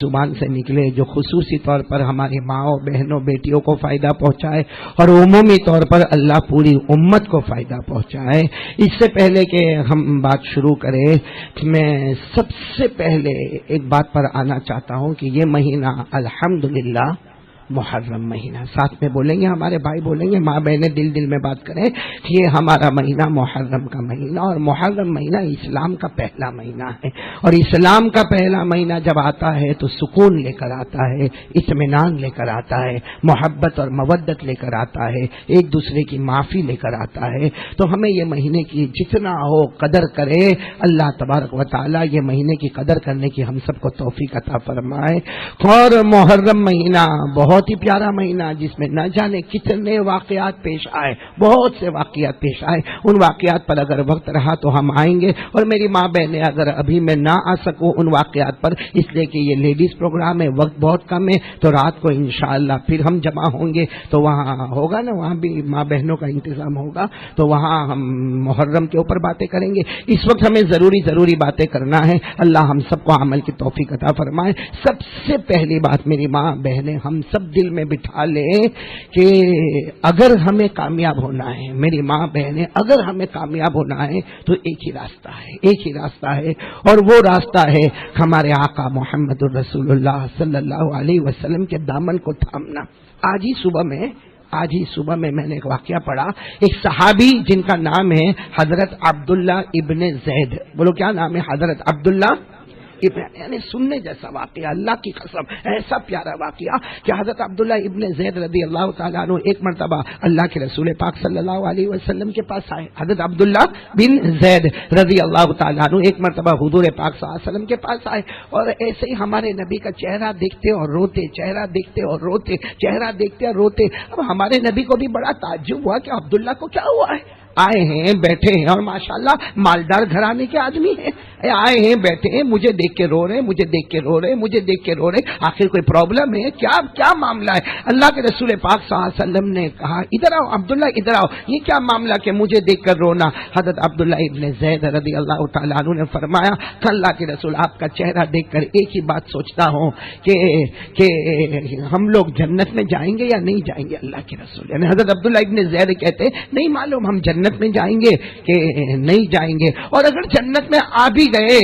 زبان سے نکلے جو خصوصی طور پر ہماری ماؤں بہنوں بیٹیوں کو فائدہ پہنچائے اور عمومی طور پر اللہ پوری امت کو فائدہ پہنچائے۔ اس سے پہلے کہ ہم بات شروع کریں، میں سب سے پہلے ایک بات پر آنا چاہتا ہوں کہ یہ مہینہ الحمدللہ محرم مہینہ، ساتھ میں بولیں گے، ہمارے بھائی بولیں گے، ماں بہنیں دل دل میں بات کریں کہ یہ ہمارا مہینہ محرم کا مہینہ، اور محرم مہینہ اسلام کا پہلا مہینہ ہے، اور اسلام کا پہلا مہینہ جب آتا ہے تو سکون لے کر آتا ہے، اطمینان لے کر آتا ہے، محبت اور مودت لے کر آتا ہے، ایک دوسرے کی معافی لے کر آتا ہے۔ تو ہمیں یہ مہینے کی جتنا ہو قدر کرے، اللہ تبارک و تعالی یہ مہینے کی قدر کرنے کی ہم سب کو توفیق عطا فرمائے۔ اور محرم مہینہ بہت ہی پیارا مہینہ، جس میں نہ جانے کتنے واقعات پیش آئے، بہت سے واقعات پیش آئے، ان واقعات پر اگر وقت رہا تو ہم آئیں گے، اور میری ماں بہنیں اگر ابھی میں نہ آ سکوں ان واقعات پر، اس لیے کہ یہ لیڈیز پروگرام ہے، وقت بہت کم ہے، تو رات کو انشاءاللہ پھر ہم جمع ہوں گے، تو وہاں ہوگا نا، وہاں بھی ماں بہنوں کا انتظام ہوگا، تو وہاں ہم محرم کے اوپر باتیں کریں گے۔ اس وقت ہمیں ضروری باتیں کرنا ہے، اللہ ہم سب کو عمل کی توفیق عطا فرمائے۔ سب سے پہلی بات میری ماں بہنیں ہم سب دل میں بٹھا لیں کہ اگر ہمیں کامیاب ہونا ہے، میری ماں بہنیں اگر ہمیں کامیاب ہونا ہے تو ایک ہی راستہ ہے، اور وہ راستہ ہے ہمارے آقا محمد الرسول اللہ صلی اللہ علیہ وسلم کے دامن کو تھامنا۔ آج ہی صبح میں نے ایک واقعہ پڑھا، ایک صحابی جن کا نام ہے حضرت عبداللہ ابن زید، بولو کیا نام ہے؟ حضرت عبداللہ، یعنی سننے جیسا واقعہ، اللہ کی قسم ایسا پیارا واقعہ کہ حضرت عبداللہ ابن زید رضی اللہ تعالیٰ عنہ ایک مرتبہ اللہ کے رسول پاک صلی اللہ علیہ وسلم کے پاس آئے۔ حضرت عبداللہ بن زید رضی اللہ تعالیٰ عنہ ایک مرتبہ حضور پاک صلی اللہ علیہ وسلم کے پاس آئے، اور ایسے ہی ہمارے نبی کا چہرہ دیکھتے اور روتے، چہرہ دیکھتے اور روتے، چہرہ دیکھتے اور روتے۔ اب ہمارے نبی کو بھی بڑا تعجب ہوا کہ عبداللہ کو کیا ہوا ہے؟ آئے ہیں، بیٹھے ہیں، اور ماشاءاللہ مالدار گھرانے کے آدمی ہیں، آئے ہیں، بیٹھے ہیں، مجھے دیکھ کے رو رہے، آخر کوئی پرابلم ہے کیا معاملہ ہے؟ اللہ کے رسول پاک صلی اللہ علیہ وسلم نے کہا ادھر آؤ عبداللہ، ادھر آؤ، یہ کیا معاملہ کہ مجھے دیکھ کر رونا؟ حضرت عبداللہ ابن زید رضی اللہ تعالیٰ عنہ نے فرمایا کہ اللہ کے رسول آپ کا چہرہ دیکھ کر ایک ہی بات سوچتا ہوں کہ ہم لوگ جنت میں جائیں گے یا نہیں جائیں گے؟ اللہ کے رسول یعنی حضرت عبداللہ ابن زید کہتے نہیں معلوم ہم جنت میں جائیں گے کہ نہیں جائیں گے، اور اگر جنت میں آ بھی گئے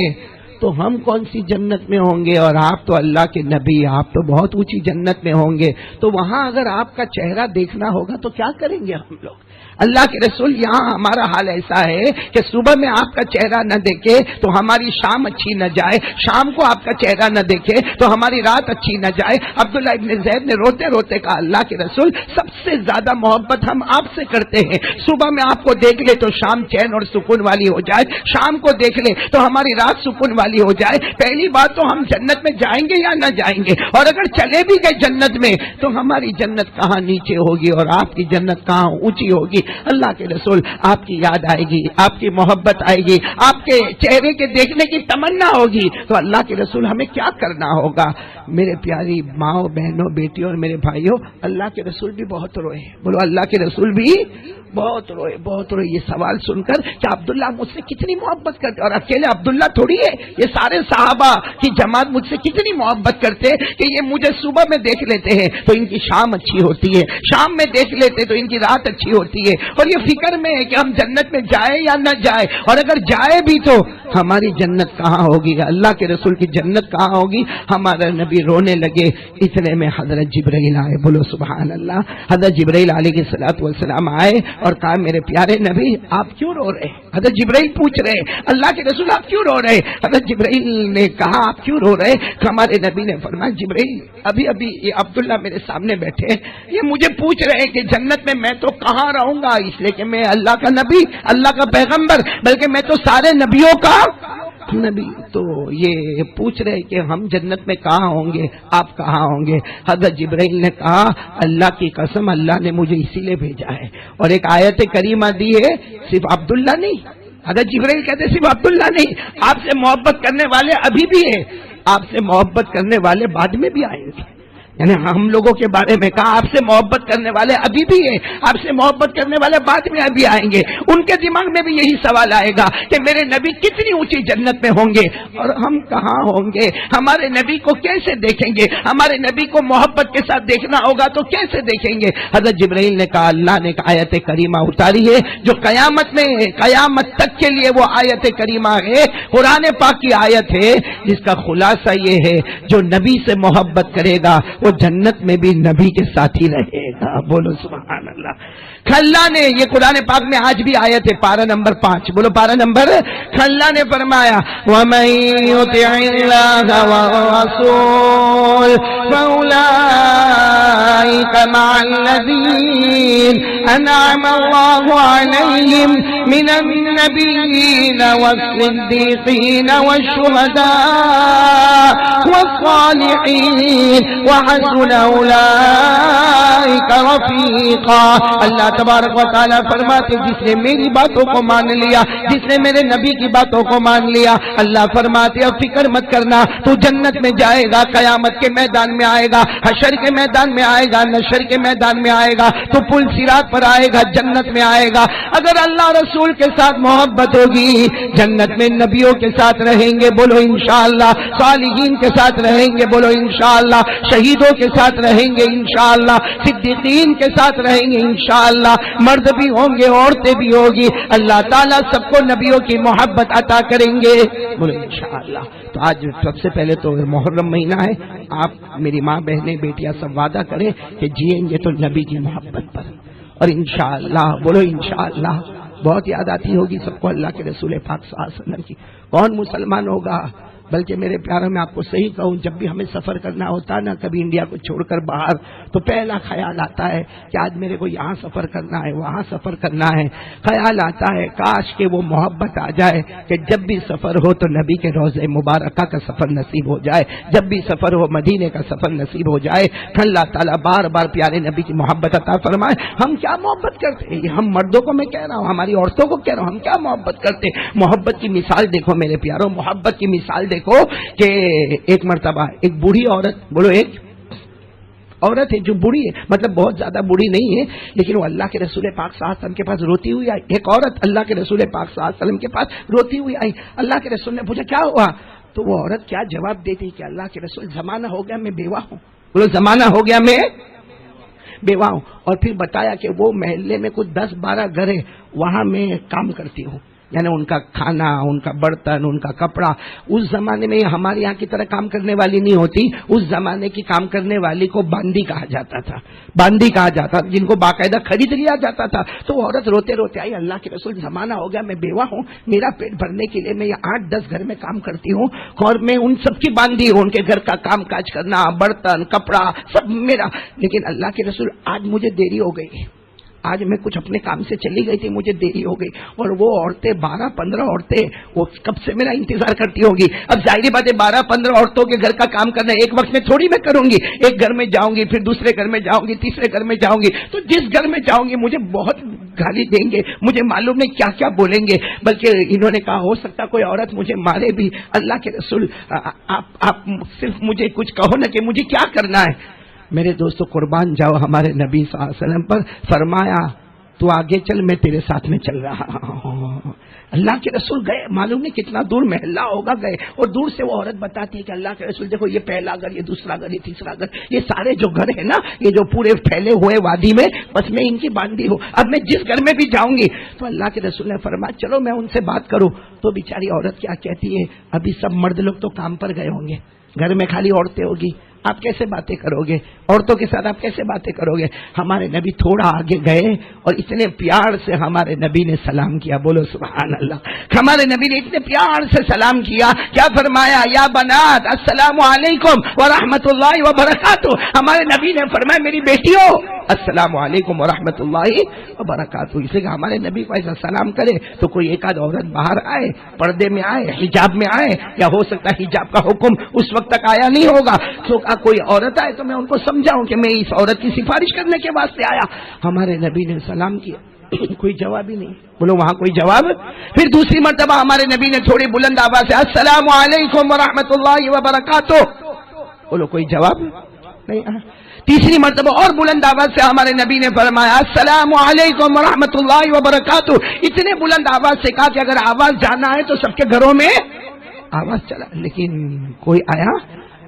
تو ہم کون سی جنت میں ہوں گے، اور آپ تو اللہ کے نبی، آپ تو بہت اونچی جنت میں ہوں گے، تو وہاں اگر آپ کا چہرہ دیکھنا ہوگا تو کیا کریں گے ہم لوگ؟ اللہ کے رسول یہاں ہمارا حال ایسا ہے کہ صبح میں آپ کا چہرہ نہ دیکھے تو ہماری شام اچھی نہ جائے، شام کو آپ کا چہرہ نہ دیکھے تو ہماری رات اچھی نہ جائے۔ عبداللہ ابن زید نے روتے روتے کہا اللہ کے رسول سب سے زیادہ محبت ہم آپ سے کرتے ہیں، صبح میں آپ کو دیکھ لے تو شام چین اور سکون والی ہو جائے، شام کو دیکھ لے تو ہماری رات سکون والی ہو جائے۔ پہلی بات تو ہم جنت میں جائیں گے یا نہ جائیں گے، اور اگر چلے بھی گئے جنت میں تو ہماری جنت کہاں نیچے ہوگی اور آپ کی جنت کہاں اونچی ہوگی؟ اللہ کے رسول آپ کی یاد آئے گی، آپ کی محبت آئے گی، آپ کے چہرے کے دیکھنے کی تمنا ہوگی، تو اللہ کے رسول ہمیں کیا کرنا ہوگا؟ میرے پیاری ماؤں بہنوں بیٹیوں اور میرے بھائیوں، اللہ کے رسول بھی بہت روئے، بولو اللہ کے رسول بھی بہت روئے یہ سوال سن کر کہ عبداللہ مجھ سے کتنی محبت کرتے، اور اکیلے عبداللہ تھوڑی ہے، یہ سارے صحابہ کی جماعت مجھ سے کتنی محبت کرتے کہ یہ مجھے صبح میں دیکھ لیتے ہیں تو ان کی شام اچھی ہوتی ہے، شام میں دیکھ لیتے تو ان کی رات اچھی ہوتی ہے، اور یہ فکر میں ہے کہ ہم جنت میں جائے یا نہ جائے، اور اگر جائے بھی تو ہماری جنت کہاں ہوگی، اللہ کے رسول کی جنت کہاں ہوگی؟ ہمارا نبی رونے لگے، اتنے میں حضرت جبرائیل آئے، بولو سبحان اللہ۔ حضرت جبرائیل علیہ الصلوۃ والسلام آئے اور کہا میرے پیارے نبی آپ کیوں رو رہے؟ حضرت جبرائیل پوچھ رہے اللہ کے رسول آپ کیوں رو رہے؟ حضرت جبرائیل نے کہا آپ کیوں رو رہے؟ ہمارے نبی نے فرمایا جبرائیل ابھی یہ عبداللہ میرے سامنے بیٹھے، یہ مجھے پوچھ رہے ہیں کہ جنت میں تو کہاں رہوں گا، اس لیے کہ میں اللہ کا نبی، اللہ کا پیغمبر، بلکہ میں تو سارے نبیوں کا نبی، تو یہ پوچھ رہے کہ ہم جنت میں کہاں ہوں گے، آپ کہاں ہوں گے؟ حضرت جبرائیل نے کہا اللہ کی قسم اللہ نے مجھے اسی لیے بھیجا ہے، اور ایک آیت کریمہ دی ہے صرف عبداللہ نہیں، حضرت جبرائیل کہتے صرف عبداللہ نہیں، آپ سے محبت کرنے والے ابھی بھی ہیں، آپ سے محبت کرنے والے بعد میں بھی آئیں گے، یعنی ہم لوگوں کے بارے میں کہا آپ سے محبت کرنے والے ابھی بھی ہیں، آپ سے محبت کرنے والے بعد میں ابھی آئیں گے، ان کے دماغ میں بھی یہی سوال آئے گا کہ میرے نبی کتنی اونچی جنت میں ہوں گے اور ہم کہاں ہوں گے، ہمارے نبی کو کیسے دیکھیں گے، ہمارے نبی کو محبت کے ساتھ دیکھنا ہوگا تو کیسے دیکھیں گے۔ حضرت جبرائیل نے کہا اللہ نے ایک آیت کریمہ اتاری ہے جو قیامت میں قیامت تک کے لیے وہ آیت کریمہ ہے، قرآن پاک کی آیت ہے جس کا خلاصہ یہ ہے جو نبی سے محبت کرے گا وہ جنت میں بھی نبی کے ساتھ ہی رہے گا۔ بولو سبحان اللہ۔ اللہ نے یہ قرآن پاک میں آج بھی آیت ہے، پارہ نمبر 5، بولو پارہ نمبر۔ اللہ نے فرمایا وَمَن يُطِعِ اللَّهَ وَالرَّسُولَ فَأُولَٰئِكَ مَعَ الَّذِينَ أَنْعَمَ اللَّهُ عَلَيْهِم مِّنَ النَّبِيِّينَ وَالصِّدِّيقِينَ وَالشُّهَدَاءِ وَالصَّالِحِينَ وَحَسُنَ أُولَٰئِكَ رَفِيقًا۔ اللہ تبارک و تعالیٰ فرماتے جس نے میری باتوں کو مان لیا، جس نے میرے نبی کی باتوں کو مان لیا، اللہ فرماتے اب فکر مت کرنا، تو جنت میں جائے گا، قیامت کے میدان میں آئے گا، حشر کے میدان میں آئے گا، نشر کے میدان میں آئے گا، تو پل صراط پر آئے گا، جنت میں آئے گا۔ اگر اللہ رسول کے ساتھ محبت ہوگی جنت میں نبیوں کے ساتھ رہیں گے، بولو انشاءاللہ، صالحین کے ساتھ رہیں گے، بولو انشاءاللہ، شہیدوں کے ساتھ رہیں گے انشاءاللہ، صدیقین کے ساتھ رہیں گے انشاءاللہ، مرد بھی ہوں گے عورتیں بھی ہوگی، اللہ تعالیٰ سب کو نبیوں کی محبت عطا کریں گے، بولو انشاءاللہ۔ تو آج سب سے پہلے تو محرم مہینہ ہے، آپ میری ماں بہنیں بیٹیاں سب وعدہ کریں کہ جئیں گے تو نبی کی محبت پر، اور انشاءاللہ بولو انشاءاللہ۔ بہت یاد آتی ہوگی سب کو اللہ کے رسول پاک صلی اللہ علیہ وسلم کی، کون مسلمان ہوگا، بلکہ میرے پیاروں میں آپ کو صحیح کہوں جب بھی ہمیں سفر کرنا ہوتا ہے نا کبھی انڈیا کو چھوڑ کر باہر، تو پہلا خیال آتا ہے کہ آج میرے کو یہاں سفر کرنا ہے، وہاں سفر کرنا ہے، خیال آتا ہے کاش کہ وہ محبت آ جائے کہ جب بھی سفر ہو تو نبی کے روضہ مبارکہ کا سفر نصیب ہو جائے، جب بھی سفر ہو مدینے کا سفر نصیب ہو جائے، اللہ تعالیٰ بار بار پیارے نبی کی محبت عطا فرمائے۔ ہم کیا محبت کرتے ہیں، یہ ہم مردوں کو میں کہہ رہا ہوں، ہماری عورتوں کو کہہ رہا ہوں، ہم کیا محبت کرتے ہیں۔ محبت کی مثال دیکھو میرے پیاروں، محبت کی مثال دیکھو کہ ایک مرتبہ ایک بوڑھی عورت، بولو ایک عورت ہے جو بوڑھی ہے، مطلب بہت زیادہ بوڑھی نہیں ہے لیکن وہ اللہ کے رسول پاک صلی اللہ علیہ وسلم کے پاس روتی ہوئی آئی، ایک عورت اللہ کے رسول پاک صلی اللہ علیہ وسلم کے پاس روتی ہوئی آئی، اللہ کے رسول نے پوچھا کیا ہوا، تو وہ عورت کیا جواب دیتی کہ اللہ کے رسول زمانہ ہو گیا میں بیوہ ہوں، بولو زمانہ ہو گیا میں بیوہ ہوں، اور پھر بتایا کہ وہ محلے میں کچھ 10-12 گھر ہے وہاں میں کام کرتی ہوں، یعنی ان کا کھانا، ان کا برتن، ان کا کپڑا، اس زمانے میں ہمارے یہاں کی طرح کام کرنے والی نہیں ہوتی، اس زمانے کی کام کرنے والی کو باندی کہا جاتا تھا، باندی کہا جاتا تھا، جن کو باقاعدہ خرید لیا جاتا تھا۔ تو وہ عورت روتے روتے آئی، اللہ کے رسول زمانہ ہو گیا میں بیوہ ہوں، میرا پیٹ بھرنے کے لیے میں 8-10 گھر میں کام کرتی ہوں اور میں ان سب کی باندی ہوں، ان کے گھر کا کام کاج کرنا، برتن کپڑا سب میرا، لیکن اللہ کے رسول آج مجھے دیری ہو گئی، آج میں کچھ اپنے کام سے چلی گئی تھی، مجھے دیری ہو گئی، اور وہ عورتیں 12-15 عورتیں وہ کب سے میرا انتظار کرتی ہوگی۔ اب ظاہری بات ہے 12-15 عورتوں کے گھر کا کام کرنا ایک وقت میں تھوڑی میں کروں گی، ایک گھر میں جاؤں گی، پھر دوسرے گھر میں جاؤں گی، تیسرے گھر میں جاؤں گی، تو جس گھر میں جاؤں گی مجھے بہت گالی دیں گے، مجھے معلوم نہیں کیا کیا بولیں گے، بلکہ انہوں نے کہا ہو سکتا کوئی عورت مجھے مارے بھی، اللہ کے رسول آپ صرف مجھے کچھ کہو نا کہ مجھے کیا کرنا ہے۔ میرے دوستو قربان جاؤ ہمارے نبی صلی اللہ علیہ وسلم پر، فرمایا تو آگے چل میں تیرے ساتھ میں چل رہا ہوں۔ اللہ کے رسول گئے، معلوم نہیں کتنا دور محلہ ہوگا گئے، اور دور سے وہ عورت بتاتی ہے کہ اللہ کے رسول دیکھو یہ پہلا گھر، یہ دوسرا گھر، یہ تیسرا گھر، یہ سارے جو گھر ہیں نا یہ جو پورے پھیلے ہوئے وادی میں، بس میں ان کی باندھی ہوں، اب میں جس گھر میں بھی جاؤں گی تو اللہ کے رسول نے فرمایا چلو میں ان سے بات کروں۔ تو بیچاری عورت کیا کہتی ہے، ابھی سب مرد لوگ تو کام پر گئے ہوں گے، گھر میں خالی عورتیں ہوگی، آپ کیسے باتیں کرو گے، عورتوں کے ساتھ آپ کیسے باتیں کرو گے۔ ہمارے نبی تھوڑا آگے گئے اور اتنے پیار سے ہمارے نبی نے سلام کیا، بولو سبحان اللہ، ہمارے نبی نے اتنے پیار سے سلام کیا، کیا فرمایا یا بنات السلام علیکم ورحمۃ اللہ وبرکاتہ، ہمارے نبی نے فرمایا میری بیٹیوں السلام علیکم ورحمۃ اللہ وبرکاتہ۔ اس لیے کہ ہمارے نبی کو ایسا سلام کرے تو کوئی ایک آدھ عورت باہر آئے، پردے میں آئے، حجاب میں آئے، یا ہو سکتا ہے حجاب کا حکم اس وقت تک آیا نہیں ہوگا، تو کوئی عورت آئے تو میں ان کو سمجھاؤں کہ میں اس عورت کی سفارش کرنے کے واسطے آیا۔ ہمارے نبی نے سلام کیا، کوئی جواب ہی نہیں، بولو وہاں کوئی جواب۔ پھر دوسری مرتبہ ہمارے نبی نے تھوڑی بلند آواز سے السلام علیکم ورحمۃ اللہ وبرکاتہ، بولو کوئی جواب۔ نہیں. تیسری مرتبہ اور بلند آواز سے ہمارے نبی نے فرمایا السلام علیکم ورحمۃ اللہ وبرکاتہ. اتنے بلند آواز سے کہا کہ اگر آواز جانا ہے تو سب کے گھروں میں آواز چلا. لیکن کوئی آیا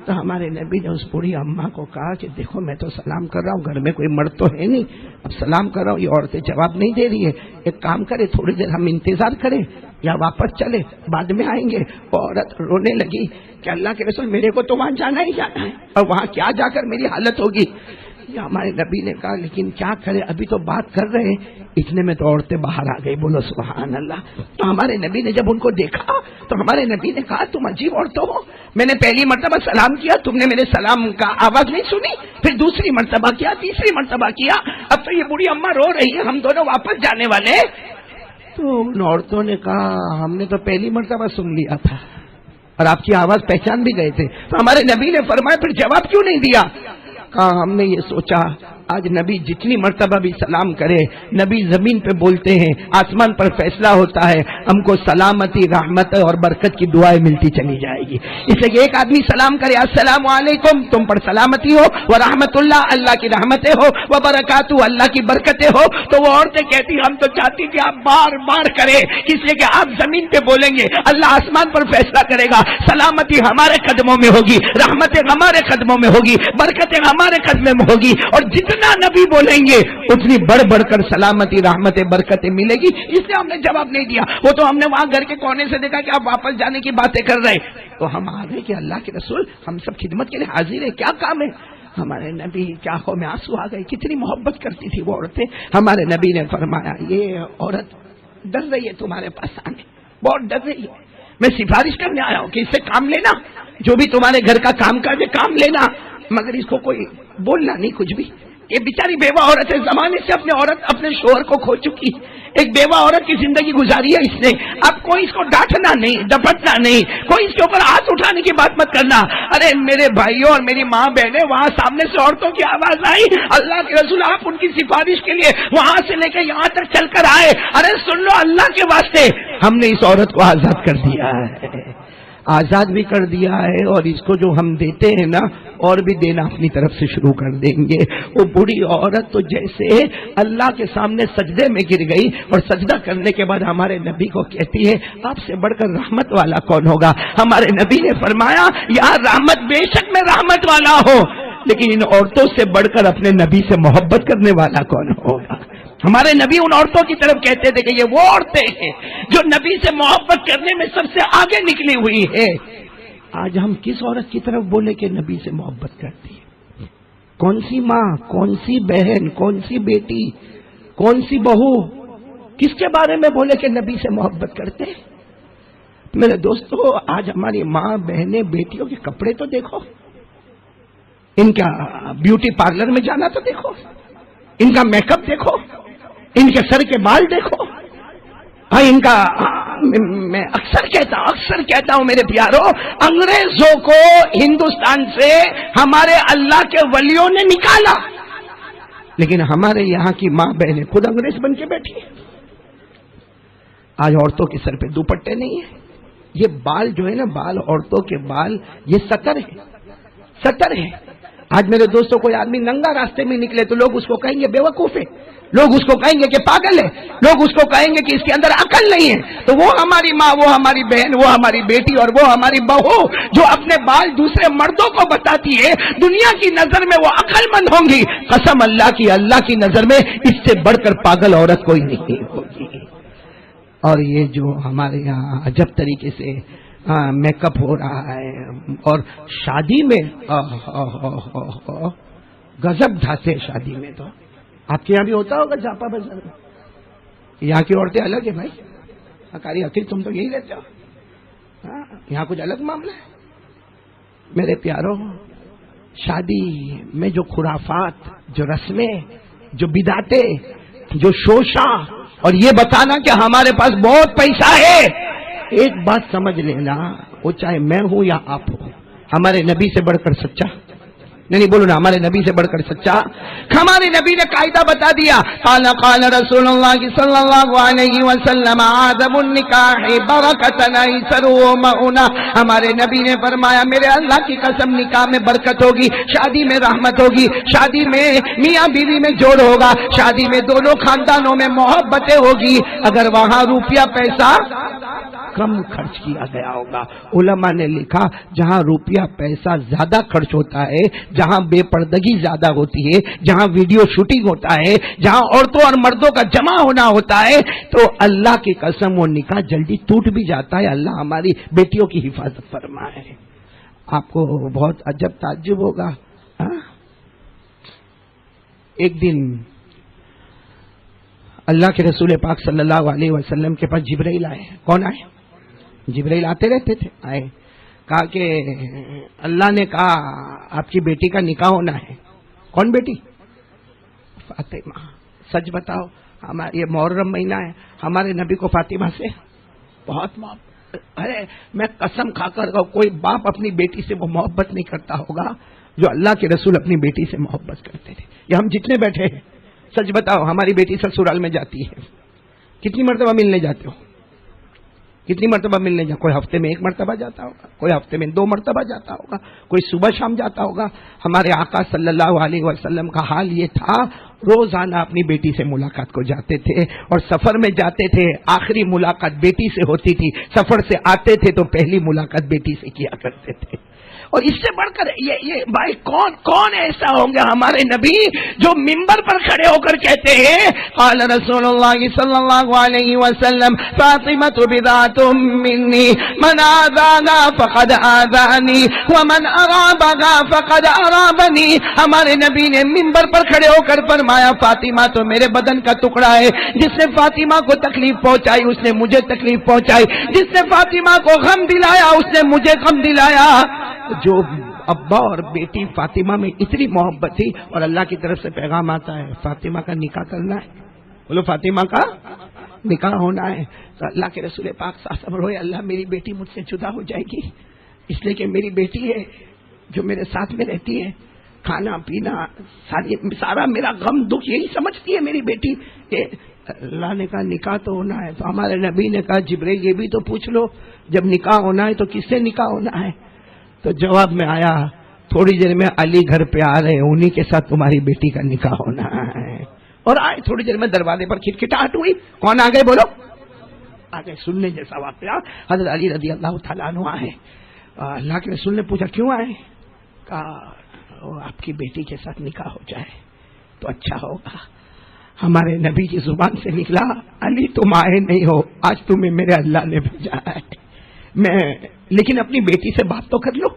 تو ہمارے نبی نے اس بوڑھی اماں کو کہا کہ دیکھو میں تو سلام کر رہا ہوں, گھر میں کوئی مرد تو ہے نہیں, اب سلام کر رہا ہوں, یہ عورتیں جواب نہیں دے رہی ہے, ایک کام کرے تھوڑی دیر ہم انتظار کریں یا واپس چلے, بعد میں آئیں گے. وہ عورت رونے لگی کہ اللہ کے رسول میرے کو تو وہاں جانا ہی جانا ہے, اور وہاں کیا جا کر میری حالت ہوگی. یا ہمارے نبی نے کہا لیکن کیا کرے, ابھی تو بات کر رہے ہیں. اتنے میں تو عورتیں باہر آ گئی, بولو سبحان اللہ. تو ہمارے نبی نے جب ان کو دیکھا تو ہمارے نبی نے کہا تم عجیب عورتوں ہو, میں نے پہلی مرتبہ سلام کیا, تم نے میرے سلام کا آواز نہیں سنی, پھر دوسری مرتبہ کیا, تیسری مرتبہ کیا, اب تو یہ بوڑھی اماں رو رہی ہے, ہم دونوں واپس جانے والے. تو ان عورتوں نے کہا ہم نے تو پہلی مرتبہ سن لیا تھا اور آپ کی آواز پہچان بھی گئے تھے. تو ہمارے نبی نے فرمایا پھر جواب کیوں نہیں دیا؟ کہا ہم نے یہ سوچا آج نبی جتنی مرتبہ بھی سلام کرے, نبی زمین پہ بولتے ہیں, آسمان پر فیصلہ ہوتا ہے, ہم کو سلامتی, رحمت اور برکت کی دعائیں ملتی چلی جائے گی. اس لیے کہ ایک آدمی سلام کرے السلام علیکم, تم پر سلامتی ہو, ورحمت اللہ, اللہ کی رحمتیں ہو, وبرکاتہ, اللہ کی برکتیں ہو. تو وہ عورتیں کہتی ہم تو چاہتی کہ آپ بار بار کریں, اس لیے کہ آپ زمین پہ بولیں گے, اللہ آسمان پر فیصلہ کرے گا, سلامتی ہمارے قدموں میں ہوگی, رحمتیں ہمارے قدموں میں ہوگی, برکتیں ہمارے قدموں میں ہوگی, اور جتنا نبی بولیں گے اتنی بڑھ بڑھ کر سلامتی, رحمتیں, برکتیں ملے گی. اس لیے ہم نے جواب نہیں دیا. وہ تو ہم نے وہاں گھر کے کونے سے دیکھا کہ آپ واپس جانے کی باتیں کر رہے, تو ہم آ گئے کہ اللہ کے رسول ہم سب خدمت کے لیے حاضر ہے, کیا کام ہے. ہمارے نبی کی آنکھوں میں آنسو آ گئے, کتنی محبت کرتی تھی وہ عورتیں. ہمارے نبی نے فرمایا یہ عورت ڈر رہی ہے تمہارے پاس آنے, بہت ڈر رہی ہے, میں سفارش کرنے آیا ہوں کہ اس سے کام لینا, جو بھی تمہارے گھر کا کام کاج ہے کام لینا, مگر اس کو کوئی بولنا نہیں کچھ بھی. یہ بیچاری بیوہ عورت ہے, زمانے سے اپنے شوہر کو کھو چکی, ایک بیوہ عورت کی زندگی گزاری ہے اس نے. اب کوئی اس کو ڈانٹنا نہیں, ڈپٹنا نہیں, کوئی اس کے اوپر ہاتھ اٹھانے کی بات مت کرنا. ارے میرے بھائیوں اور میری ماں بہنیں, وہاں سامنے سے عورتوں کی آواز آئی, اللہ کے رسول آپ ان کی سفارش کے لیے وہاں سے لے کے یہاں تک چل کر آئے. ارے سن لو, اللہ کے واسطے ہم نے اس عورت کو آزاد کر دیا ہے, آزاد بھی کر دیا ہے, اور اس کو جو ہم دیتے ہیں نا اور بھی دینا اپنی طرف سے شروع کر دیں گے. وہ بوڑھی عورت تو جیسے اللہ کے سامنے سجدے میں گر گئی, اور سجدہ کرنے کے بعد ہمارے نبی کو کہتی ہے آپ سے بڑھ کر رحمت والا کون ہوگا. ہمارے نبی نے فرمایا یار رحمت, بے شک میں رحمت والا ہوں, لیکن ان عورتوں سے بڑھ کر اپنے نبی سے محبت کرنے والا کون ہوگا. ہمارے نبی ان عورتوں کی طرف کہتے تھے کہ یہ وہ عورتیں ہیں جو نبی سے محبت کرنے میں سب سے آگے نکلی ہوئی ہے. آج ہم کس عورت کی طرف بولے کہ نبی سے محبت کرتی ہے؟ کون سی ماں, کون سی بہن, کون سی بیٹی, کون سی بہو, کس کے بارے میں بولے کہ نبی سے محبت کرتے ہیں؟ میرے دوستو, آج ہماری ماں, بہنیں, بیٹیوں کے کپڑے تو دیکھو, ان کا بیوٹی پارلر میں جانا تو دیکھو, ان کا میک اپ دیکھو, ان کے سر کے بال دیکھو. ان کا میں اکثر کہتا ہوں میرے پیاروں, انگریزوں کو ہندوستان سے ہمارے اللہ کے ولیوں نے نکالا, لیکن ہمارے یہاں کی ماں بہنیں خود انگریز بن کے بیٹھی ہیں. آج عورتوں کے سر پہ دوپٹے نہیں ہیں. یہ بال جو ہے نا, بال, عورتوں کے بال, یہ سطر ہے. آج میرے دوستوں کوئی آدمی ننگا راستے میں نکلے تو لوگ اس کو کہیں گے بیوقوف ہے, لوگ اس کو کہیں گے کہ پاگل ہے, لوگ اس کو کہیں گے کہ اس کے اندر عقل نہیں ہے. تو وہ ہماری ماں, وہ ہماری بہن, وہ ہماری بیٹی اور وہ ہماری بہو جو اپنے بال دوسرے مردوں کو بتاتی ہے, دنیا کی نظر میں وہ عقل مند ہوں گی. قسم اللہ کی نظر میں اس سے بڑھ کر پاگل عورت کوئی نہیں ہوگی. اور یہ جو ہمارے یہاں عجب طریقے سے میک اپ ہو رہا ہے, اور شادی میں گزب ڈھاتے, شادی میں تو آپ کے یہاں بھی ہوتا ہوگا جاپا بازار میں. یہاں کی عورتیں الگ ہے بھائی, اکاری حقیق تم تو یہی رہتے ہو, یہاں کچھ الگ معاملہ ہے. میرے پیاروں, شادی میں جو خرافات, جو رسمیں, جو بدعتیں, جو شوشا, اور یہ بتانا کہ ہمارے پاس بہت پیسہ ہے. ایک بات سمجھ لینا, وہ چاہے میں ہوں یا آپ ہوں, ہمارے نبی سے بڑھ کر سچا نہیں بولو نا، ہمارے نبی سے بڑھ کر سچا؟ ہمارے نبی نے قاعدہ بتا دیا، قال قال رسول اللہ صلی اللہ علیہ وسلم اعظم النکاح برکۃ ایسر ومؤنہ، ہمارے نبی نے فرمایا میرے اللہ کی قسم نکاح میں برکت ہوگی، شادی میں رحمت ہوگی، شادی میں میاں بیوی میں جوڑ ہوگا، شادی میں دونوں خاندانوں میں محبتیں ہوگی، اگر وہاں روپیہ پیسہ کم خرچ کیا گیا ہوگا۔ علماء نے لکھا جہاں روپیہ پیسہ زیادہ خرچ ہوتا ہے، جہاں بے پردگی زیادہ ہوتی ہے، جہاں ویڈیو شوٹنگ ہوتا ہے، جہاں عورتوں اور مردوں کا جمع ہونا ہوتا ہے، تو اللہ کی قسم وہ نکاح جلدی ٹوٹ بھی جاتا ہے۔ اللہ ہماری بیٹیوں کی حفاظت فرمائے۔ آپ کو بہت عجب تعجب ہوگا، ایک دن اللہ کے رسول پاک صلی اللہ علیہ وسلم کے پاس جبرائیل آئے۔ کون آئے؟ جبرائیل آتے رہتے تھے، آئے، کہا کہ اللہ نے کہا آپ کی بیٹی کا نکاح ہونا ہے۔ کون بیٹی؟ فاطمہ۔ سچ بتاؤ، ہمارا یہ محرم مہینہ ہے، ہمارے نبی کو فاطمہ سے بہت محبت، ارے میں قسم کھا کر کوئی باپ اپنی بیٹی سے وہ محبت نہیں کرتا ہوگا جو اللہ کے رسول اپنی بیٹی سے محبت کرتے تھے۔ یہ ہم جتنے بیٹھے ہیں، سچ بتاؤ ہماری بیٹی سسرال میں جاتی ہے، کتنی مرتبہ ملنے جاتے ہو؟ کتنی مرتبہ ملنے جا؟ کوئی ہفتے میں 1 مرتبہ جاتا ہوگا، کوئی ہفتے میں 2 مرتبہ جاتا ہوگا، کوئی صبح شام جاتا ہوگا۔ ہمارے آقا صلی اللہ علیہ وسلم کا حال یہ تھا، روزانہ اپنی بیٹی سے ملاقات کو جاتے تھے، اور سفر میں جاتے تھے آخری ملاقات بیٹی سے ہوتی تھی، سفر سے آتے تھے تو پہلی ملاقات بیٹی سے کیا کرتے تھے۔ اور اس سے بڑھ کر یہ بھائی کون ایسا ہوں گے ہمارے نبی جو منبر پر کھڑے ہو کر کہتے ہیں قال رسول اللہ صلی اللہ علیہ وسلم فاطمۃ بضاعۃ منی من آذانا فقد آذانی ومن ارابنا فقد ارابنی۔ ہمارے نبی نے منبر پر کھڑے ہو کر فرمایا فاطمہ تو میرے بدن کا ٹکڑا ہے، جس نے فاطمہ کو تکلیف پہنچائی اس نے مجھے تکلیف پہنچائی، جس نے فاطمہ کو غم دلایا اس نے مجھے غم دلایا۔ جو ابا اور بیٹی فاطمہ میں اتنی محبت تھی، اور اللہ کی طرف سے پیغام آتا ہے فاطمہ کا نکاح کرنا ہے، بولو فاطمہ کا نکاح ہونا ہے، تو اللہ کے رسول پاک صلی اللہ علیہ وسلم روئے، اللہ میری بیٹی مجھ سے جدا ہو جائے گی، اس لیے کہ میری بیٹی ہے جو میرے ساتھ میں رہتی ہے، کھانا پینا سارا میرا غم دکھ یہی سمجھتی ہے میری بیٹی کہ اللہ نے کہا نکاح تو ہونا ہے۔ تو ہمارے نبی نے کہا جبرائیل یہ بھی تو پوچھ لو جب نکاح ہونا ہے تو کس سے نکاح ہونا ہے؟ تو جواب میں آیا تھوڑی دیر میں علی گھر پہ آ رہے، انہی کے ساتھ تمہاری بیٹی کا نکاح ہونا ہے۔ اور آئے تھوڑی دیر میں دروازے پر کھٹکھٹاہٹ ہوئی، کون آ گئے بولو؟ آ گئے۔ سننے جیسا واقعہ، حضرت علی رضی اللہ تعالیٰ عنہ آئے، اللہ کے رسول نے پوچھا کیوں آئے؟ کہا آپ کی بیٹی کے ساتھ نکاح ہو جائے تو اچھا ہوگا۔ ہمارے نبی کی زبان سے نکلا علی تم آئے نہیں ہو، آج تمہیں میرے اللہ نے بھیجا ہے، لیکن اپنی بیٹی سے بات تو کر لو۔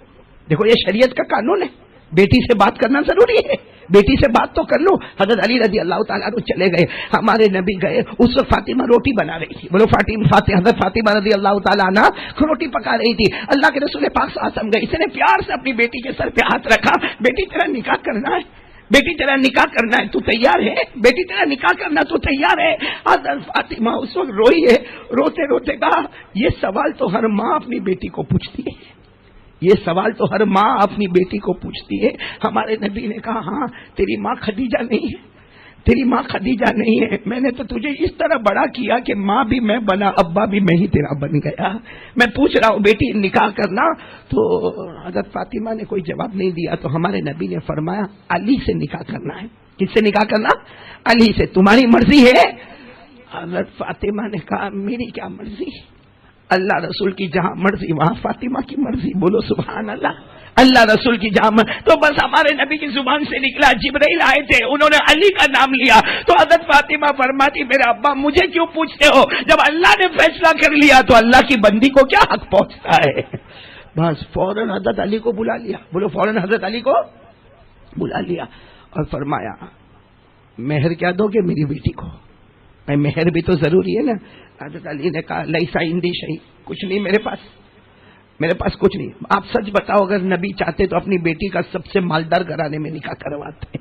دیکھو یہ شریعت کا قانون ہے، بیٹی سے بات کرنا ضروری ہے، بیٹی سے بات تو کر لو۔ حضرت علی رضی اللہ تعالیٰ عنہ چلے گئے، ہمارے نبی گئے، اس وقت فاطمہ روٹی بنا رہی تھی، بولو حضرت فاطمہ رضی اللہ تعالیٰ عنہ روٹی پکا رہی تھی۔ اللہ کے رسول پاک صلی اللہ علیہ وسلم گئے، اس نے پیار سے اپنی بیٹی کے سر پہ ہاتھ رکھا، بیٹی تیرا نکاح کرنا ہے، بیٹی تیرا نکاح کرنا ہے، تو تیار ہے؟ بیٹی تیرا نکاح کرنا تو تیار ہے؟ حضرت فاطمہ اس وقت روئی ہے، روتے روتے کہا یہ سوال تو ہر ماں اپنی بیٹی کو پوچھتی ہے، یہ سوال تو ہر ماں اپنی بیٹی کو پوچھتی ہے۔ ہمارے نبی نے کہا ہاں تیری ماں خدیجہ نہیں ہے، تیری ماں خدیجہ نہیں ہے، میں نے تو تجھے اس طرح بڑا کیا کہ ماں بھی میں بنا، ابا بھی میں ہی تیرا بن گیا، میں پوچھ رہا ہوں بیٹی نکاح کرنا؟ تو حضرت فاطمہ نے کوئی جواب نہیں دیا، تو ہمارے نبی نے فرمایا علی سے نکاح کرنا ہے۔ کس سے نکاح کرنا؟ علی سے، تمہاری مرضی ہے؟ حضرت فاطمہ نے کہا میری کیا مرضی، اللہ رسول کی جہاں مرضی وہاں فاطمہ کی مرضی، بولو سبحان اللہ۔ اللہ رسول کی جامع تو بس ہمارے نبی کی زبان سے نکلا، جبرائیل آئے تھے، انہوں نے علی کا نام لیا، تو حضرت فاطمہ فرماتی میرے ابا مجھے کیوں پوچھتے ہو، جب اللہ نے فیصلہ کر لیا تو اللہ کی بندی کو کیا حق پہنچتا ہے۔ بس فوراً حضرت علی کو بلا لیا، بولو فوراً حضرت علی کو بلا لیا اور فرمایا مہر کیا دو گے میری بیٹی کو؟ مہر بھی تو ضروری ہے نا۔ حضرت علی نے کہا لیسا عندی شیء، کچھ نہیں میرے پاس کچھ نہیں۔ آپ سچ بتاؤ اگر نبی چاہتے تو اپنی بیٹی کا سب سے مالدار گھرانے میں نکاح کرواتے،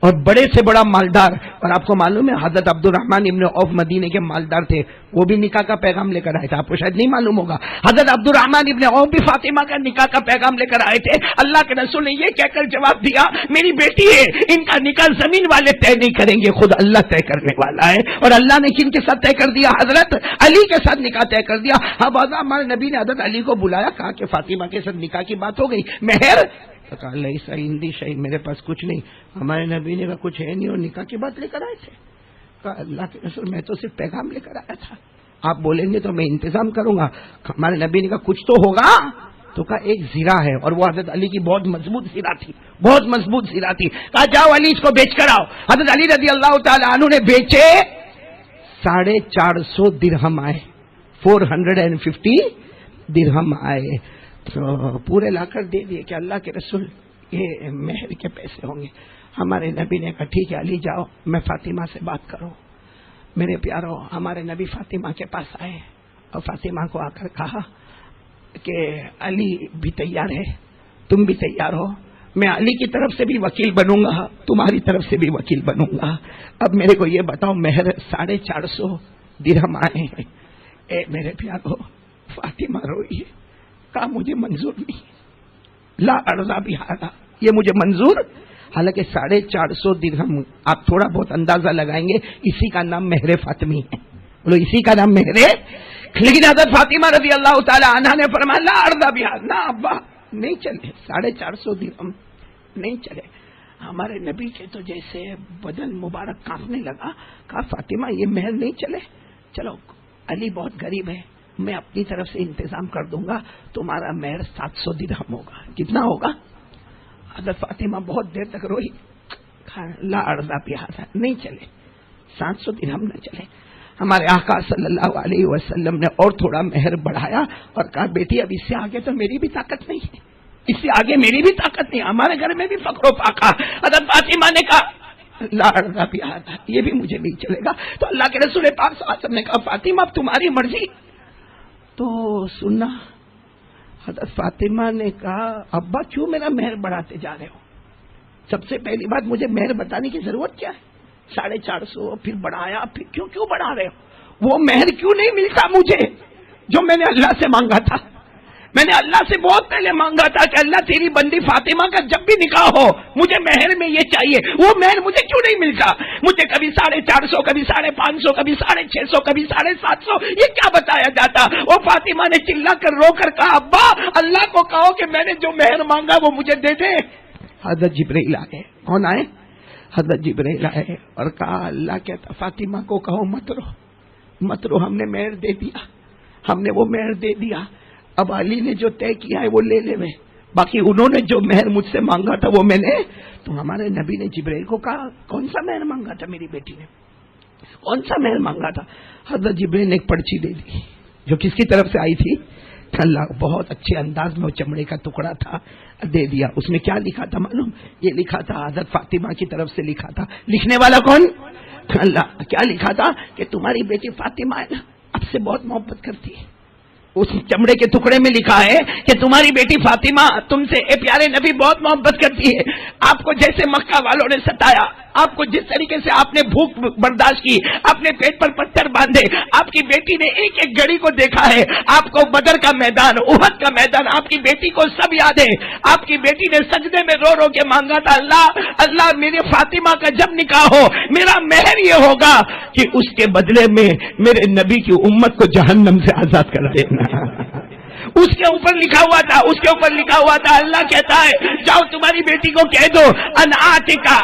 اور بڑے سے بڑا مالدار. اور آپ کو معلوم ہے حضرت عبدالرحمن ابن عوف مدینے کے مالدار تھے, وہ بھی نکاح کا پیغام لے کر آئے تھے. آپ کو شاید نہیں معلوم ہوگا, حضرت عبدالرحمن ابن عوف بھی فاطمہ کا نکاح کا پیغام لے کر آئے تھے. اللہ کے رسول نے یہ کہہ کر جواب دیا, میری بیٹی ہے, ان کا نکاح زمین والے طے نہیں کریں گے, خود اللہ طے کرنے والا ہے. اور اللہ نے کن کے ساتھ طے کر دیا؟ حضرت علی کے ساتھ نکاح طے کر دیا. اب ہمارے نبی نے حضرت علی کو بلایا, کہا کہ فاطمہ کے ساتھ نکاح کی بات ہو گئی, مہر کہا نہیں صحیح شہید, میرے پاس کچھ نہیں. ہمارے نبی نے کہا کچھ ہے نہیں, اور نکاح کی بات لے کر آئے تھے. کہا اللہ کے رسول میں تو صرف پیغام لے کر آیا تھا, آپ بولیں گے تو میں انتظام کروں گا. ہمارے نبی نے کہا کچھ تو ہوگا, تو کہا ایک زیرہ ہے, اور وہ حضرت علی کی بہت مضبوط زیرہ تھی, بہت مضبوط زیرہ تھی. کہا جاؤ علی اس کو بیچ کر آؤ. حضرت علی رضی اللہ تعالی عنہ نے بیچے, 450 درہم آئے, 450 درہم آئے. تو پورے لا کر دے دیے کہ اللہ کے رسول یہ مہر کے پیسے ہوں گے. ہمارے نبی نے کہا ٹھیک ہے علی جاؤ, میں فاطمہ سے بات کروں. میرے پیارو, ہمارے نبی فاطمہ کے پاس آئے اور فاطمہ کو آ کر کہا کہ علی بھی تیار ہے, تم بھی تیار ہو, میں علی کی طرف سے بھی وکیل بنوں گا, تمہاری طرف سے بھی وکیل بنوں گا. اب میرے کو یہ بتاؤ, مہر 450 درہم آئے ہیں. اے میرے پیارو, فاطمہ روئی, کہا مجھے منظور نہیں, لا ارضا بہذا, یہ مجھے منظور. حالانکہ 450 درہم آپ تھوڑا بہت اندازہ لگائیں گے, اسی کا نام مہر فاطمی ہے. بولو اسی کا نام مہر. لیکن حضرت فاطمہ رضی اللہ تعالی عنہا نے فرمایا لا ارضا بہذا, نہ ابا نہیں چلے, 450 درہم نہیں چلے. ہمارے نبی کے تو جیسے بدن مبارک کانپنے لگا. کہا فاطمہ یہ مہر نہیں چلے, چلو علی بہت غریب ہے, میں اپنی طرف سے انتظام کر دوں گا, تمہارا مہر 700 درہم ہوگا. کتنا ہوگا؟ حضرت فاطمہ بہت دیر تک روئی, لا ارضا بہذا, نہیں چلے, 700 درہم نہ چلے. ہمارے آقا صلی اللہ علیہ وسلم نے اور تھوڑا مہر بڑھایا اور کہا بیٹی اب اس سے آگے تو میری بھی طاقت نہیں ہے, اس سے آگے میری بھی طاقت نہیں, ہمارے گھر میں بھی فقر و فاقہ. حضرت فاطمہ نے کہا لا ارضا بہذا, یہ بھی مجھے نہیں چلے گا. تو اللہ کے رسول پاک صلی اللہ علیہ وسلم نے کہا فاطمہ اب تمہاری مرضی. تو سننا, حضرت فاطمہ نے کہا ابا کیوں میرا مہر بڑھاتے جا رہے ہو؟ سب سے پہلی بات مجھے مہر بتانے کی ضرورت کیا ہے؟ 450 پھر بڑھایا, پھر کیوں بڑھا رہے ہو؟ وہ مہر کیوں نہیں ملتا مجھے جو میں نے اللہ سے مانگا تھا؟ میں نے اللہ سے بہت پہلے مانگا تھا کہ اللہ تیری بندی فاطمہ کا جب بھی نکاح ہو مجھے مہر میں یہ چاہیے. وہ مہر مجھے کیوں نہیں ملتا؟ مجھے کبھی 450, کبھی 550, کبھی 650, کبھی 750, یہ کیا بتایا جاتا؟ وہ فاطمہ نے چلا کر رو کر کہا ابا اللہ کو کہو کہ میں نے جو مہر مانگا وہ مجھے دے دے. حضرت جبرائیل آئے. کون آئے؟ حضرت جبرائیل آئے اور کہا اللہ کہتا فاطمہ کو کہو مت رو, ہم نے مہر دے دیا, ہم نے وہ مہر دے دیا. اب علی نے جو طے کیا ہے وہ لے لے میں, باقی انہوں نے جو مہر مجھ سے مانگا تھا وہ میں نے. تو ہمارے نبی نے جبرائیل کو کہا کون سا مہر مانگا تھا میری بیٹی نے, کون سا مہر مانگا تھا؟ حضرت جبرائیل نے ایک پرچی دے دی جو کس کی طرف سے آئی تھی؟ اللہ, بہت اچھے انداز میں وہ چمڑے کا ٹکڑا تھا, دے دیا. اس میں کیا لکھا تھا معلوم؟ یہ لکھا تھا حضرت فاطمہ کی طرف سے لکھا تھا. لکھنے والا کون؟ اللہ. کیا لکھا تھا کہ تمہاری بیٹی فاطمہ ہے نا, اب سے بہت محبت کرتی ہے. اس چمڑے کے ٹکڑے میں لکھا ہے کہ تمہاری بیٹی فاطمہ تم سے اے پیارے نبی بہت محبت کرتی ہے. آپ کو جیسے مکہ والوں نے ستایا, آپ کو جس طریقے سے آپ نے بھوک برداشت کی, اپنے پیٹ پر پتھر باندھے, آپ کی بیٹی نے ایک ایک گھڑی کو دیکھا ہے. آپ کو بدر کا میدان, احد کا میدان, آپ کی بیٹی کو سب یاد ہے. آپ کی بیٹی نے سجدے میں رو رو کے مانگا تھا اللہ میرے فاطمہ کا جب نکاح ہو میرا مہر یہ ہوگا کہ اس کے بدلے میں میرے نبی کی امت کو جہنم سے آزاد کر دینا. اس کے اوپر لکھا ہوا تھا, اس کے اوپر لکھا ہوا تھا اللہ کہتا ہے جاؤ تمہاری بیٹی کو کہہ دو ان آتکا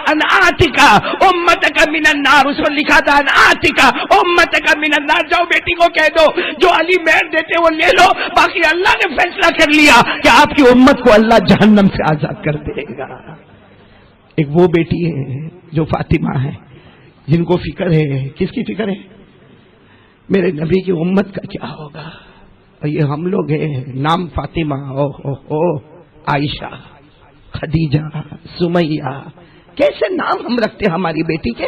امتک من النار. اس پر لکھا تھا ان آتکا امتک من النار. جاؤ بیٹی کو کہہ دو جو علی مہر دیتے وہ لے لو, باقی اللہ نے فیصلہ کر لیا کہ آپ کی امت کو اللہ جہنم سے آزاد کر دے گا. ایک وہ بیٹی ہے جو فاطمہ ہے, جن کو فکر ہے. کس کی فکر ہے؟ میرے نبی کی امت کا کیا ہوگا. یہ ہم لوگ ہیں, نام فاطمہ, عائشہ, خدیجہ, سمیہ, کیسے نام ہم رکھتے ہماری بیٹی کے.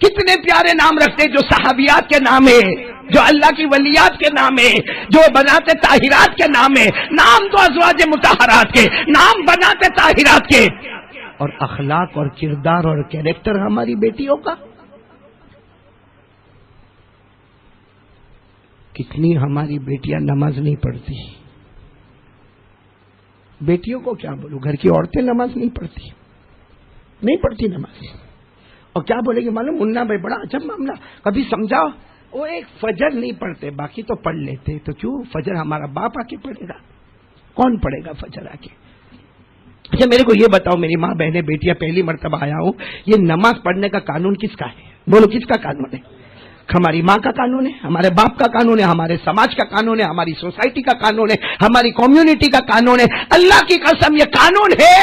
کتنے پیارے نام رکھتے جو صحابیات کے نام ہے, جو اللہ کی ولیات کے نام ہے, جو بناتے طاہرات کے نام ہے. نام تو ازواج مطہرات کے, نام بناتے طاہرات کے. اور اخلاق اور کردار اور کیریکٹر ہماری بیٹیوں کا. کتنی ہماری بیٹیاں نماز نہیں پڑھتی. بیٹیوں کو کیا بولوں، گھر کی عورتیں نماز نہیں پڑھتی نماز. اور کیا بولے گی معلوم، منا بھائی بڑا عجب معاملہ، کبھی سمجھاؤ. وہ ایک فجر نہیں پڑھتے، باقی تو پڑھ لیتے. تو کیوں فجر ہمارا باپ آ کے پڑھے گا؟ کون پڑھے گا فجر آ کے؟ اچھا میرے کو یہ بتاؤ، میری ماں بہنیں بیٹیاں، پہلی مرتبہ آیا ہوں، یہ نماز پڑھنے کا قانون کس کا ہے؟ بولو کس کا قانون ہے؟ ہماری ماں کا قانون ہے، ہمارے باپ کا قانون ہے، ہمارے سماج کا قانون ہے، ہماری سوسائٹی کا قانون ہے، ہماری کمیونٹی کا قانون ہے. اللہ کی قسم یہ قانون ہے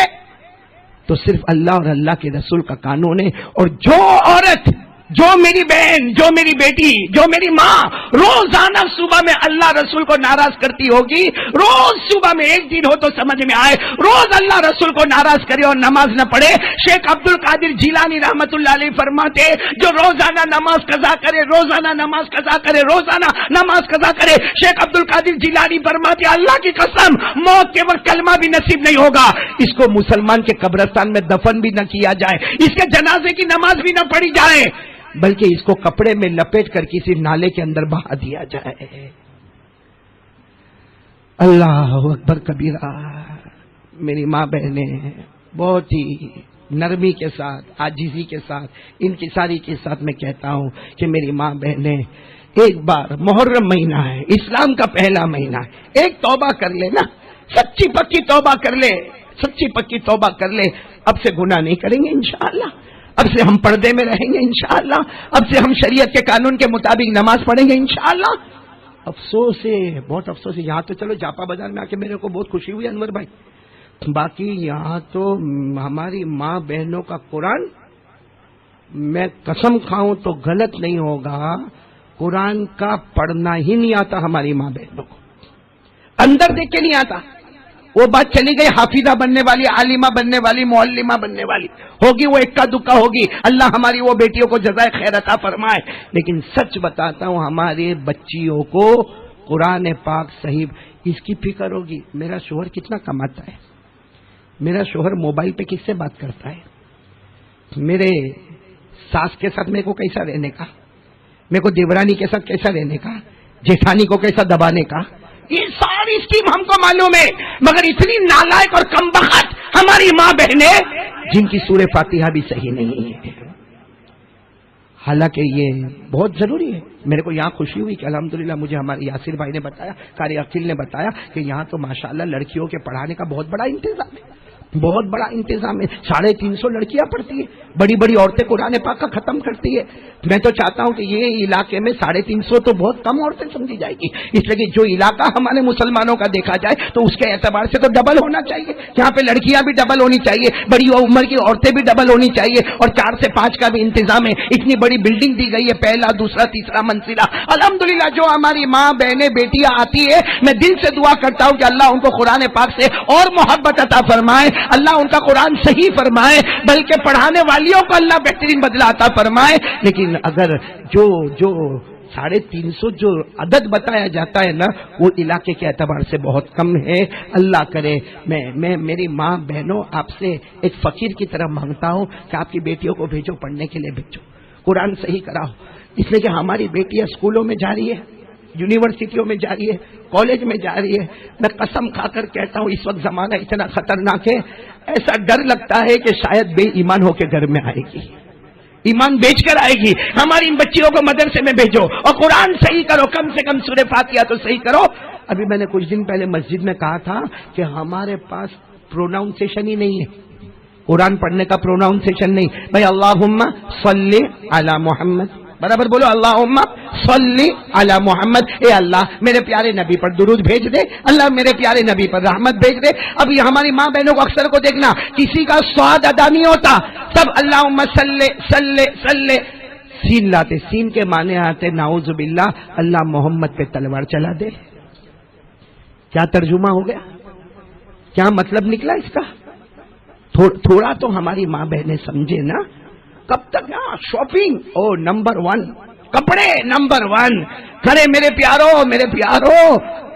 تو صرف اللہ اور اللہ کے رسول کا قانون ہے. اور جو عورت، جو میری بہن، جو میری بیٹی، جو میری ماں روزانہ صبح میں اللہ رسول کو ناراض کرتی ہوگی، روز صبح میں ایک دن ہو تو سمجھ میں آئے، روز اللہ رسول کو ناراض کرے اور نماز نہ پڑھے. شیخ عبد القادر جیلانی رحمت اللہ علیہ فرماتے، جو روزانہ نماز قضا کرے، روزانہ نماز قضا کرے، روزانہ نماز قضا کرے. شیخ عبد القادر جیلانی فرماتے، اللہ کی قسم موت کے وقت کلمہ بھی نصیب نہیں ہوگا، اس کو مسلمان کے قبرستان میں دفن بھی نہ کیا جائے، اس کے جنازے کی نماز بھی نہ پڑھی جائے، بلکہ اس کو کپڑے میں لپیٹ کر کسی نالے کے اندر بہا دیا جائے. اللہ اکبر کبیرہ. میری ماں بہنیں بہت ہی نرمی کے ساتھ، عاجزی کے ساتھ، انکساری کے ساتھ میں کہتا ہوں کہ میری ماں بہنیں ایک بار، محرم مہینہ ہے، اسلام کا پہلا مہینہ ہے، ایک توبہ کر لے نا، سچی پکی توبہ کر لے، سچی پکی توبہ کر لے. اب سے گناہ نہیں کریں گے انشاءاللہ، اب سے ہم پردے میں رہیں گے انشاءاللہ، اب سے ہم شریعت کے قانون کے مطابق نماز پڑھیں گے انشاءاللہ. افسوس ہے، بہت افسوس ہے. یہاں تو چلو جاپا بازار میں آ کے میرے کو بہت خوشی ہوئی انور بھائی، باقی یہاں تو ہماری ماں بہنوں کا قرآن، میں قسم کھاؤں تو غلط نہیں ہوگا، قرآن کا پڑھنا ہی نہیں آتا ہماری ماں بہنوں کو، اندر دیکھ کے نہیں آتا. وہ بات چلی گئی حافظہ بننے والی، عالمہ بننے والی، معلمہ بننے والی ہوگی، وہ اکا دکا ہوگی، اللہ ہماری وہ بیٹیوں کو جزائے خیر عطا فرمائے. لیکن سچ بتاتا ہوں، ہمارے بچیوں کو قرآن پاک صحیح اس کی فکر ہوگی. میرا شوہر کتنا کماتا ہے، میرا شوہر موبائل پہ کس سے بات کرتا ہے، میرے ساس کے ساتھ میرے کو کیسا رہنے کا، میرے کو دیورانی کے ساتھ کیسا رہنے کا، جیٹھانی کو کیسا دبانے کا، یہ ساری اسکیم ہم کو معلوم ہے. مگر اتنی نالائق اور کمبخت ہماری ماں بہنیں جن کی سورہ فاتحہ بھی صحیح نہیں ہے. حالانکہ یہ بہت ضروری ہے. میرے کو یہاں خوشی ہوئی کہ الحمدللہ مجھے ہمارے یاسر بھائی نے بتایا، قاری عقیل نے بتایا کہ یہاں تو ماشاءاللہ لڑکیوں کے پڑھانے کا بہت بڑا انتظام ہے، بہت بڑا انتظام ہے. 350 لڑکیاں پڑھتی ہیں، بڑی بڑی عورتیں قرآن پاک کا ختم کرتی ہے. میں تو چاہتا ہوں کہ یہ علاقے میں 350 تو بہت کم عورتیں سمجھی جائے گی، اس لیے کہ جو علاقہ ہمارے مسلمانوں کا دیکھا جائے تو اس کے اعتبار سے تو ڈبل ہونا چاہیے. یہاں پہ لڑکیاں بھی ڈبل ہونی چاہیے، بڑی عمر کی عورتیں بھی ڈبل ہونی چاہیے، اور 4 سے 5 کا بھی انتظام ہے. اتنی بڑی بلڈنگ دی گئی ہے، پہلا، دوسرا، تیسرا منزلہ. الحمدللہ جو ہماری ماں بہنیں بیٹیاں آتی ہے، میں دل سے دعا کرتا ہوں کہ اللہ ان کو قرآن پاک سے اور محبت عطا فرمائے، اللہ ان کا قرآن صحیح فرمائے، بلکہ پڑھانے والیوں کو اللہ بہترین بدلہ عطا فرمائے. لیکن اگر جو 350 جو عدد بتایا جاتا ہے نا، وہ علاقے کے اعتبار سے بہت کم ہے. اللہ کرے میں میری ماں بہنوں آپ سے ایک فقیر کی طرح مانگتا ہوں کہ آپ کی بیٹیوں کو بھیجو، پڑھنے کے لیے بھیجو، قرآن صحیح کراؤ. اس لیے کہ ہماری بیٹیاں اسکولوں میں جا رہی ہے، یونیورسٹیوں میں جا رہی ہے، کالج میں جا رہی ہے. میں قسم کھا کر کہتا ہوں اس وقت زمانہ اتنا خطرناک ہے، ایسا ڈر لگتا ہے کہ شاید بے ایمان ہو کے گھر میں آئے گی، ایمان بیچ کر آئے گی. ہماری ان بچیوں کو مدرسے میں بھیجو اور قرآن صحیح کرو، کم سے کم سورہ فاتحہ تو صحیح کرو. ابھی میں نے کچھ دن پہلے مسجد میں کہا تھا کہ ہمارے پاس پروناؤنسیشن ہی نہیں ہے، قرآن پڑھنے کا پروناؤنسیشن نہیں. بھائی اللہم صلی علی محمد، برابر بولو، اللہم صلی علی محمد. اے اللہ میرے پیارے نبی پر درود بھیج دے، اللہ میرے پیارے نبی پر رحمت بھیج دے. اب یہ ہماری ماں بہنوں کو اکثر کو دیکھنا کسی کا سواد ادا نہیں ہوتا، سب اللہم صلی صلی صلی سین لاتے. سین کے معنی آتے نعوذ باللہ اللہ محمد پہ تلوار چلا دے. کیا ترجمہ ہو گیا، کیا مطلب نکلا اس کا؟ تھوڑا تو ہماری ماں بہنیں سمجھے نا. کب تک شاپنگ نمبر 1، کپڑے نمبر 1 کرے. میرے پیارو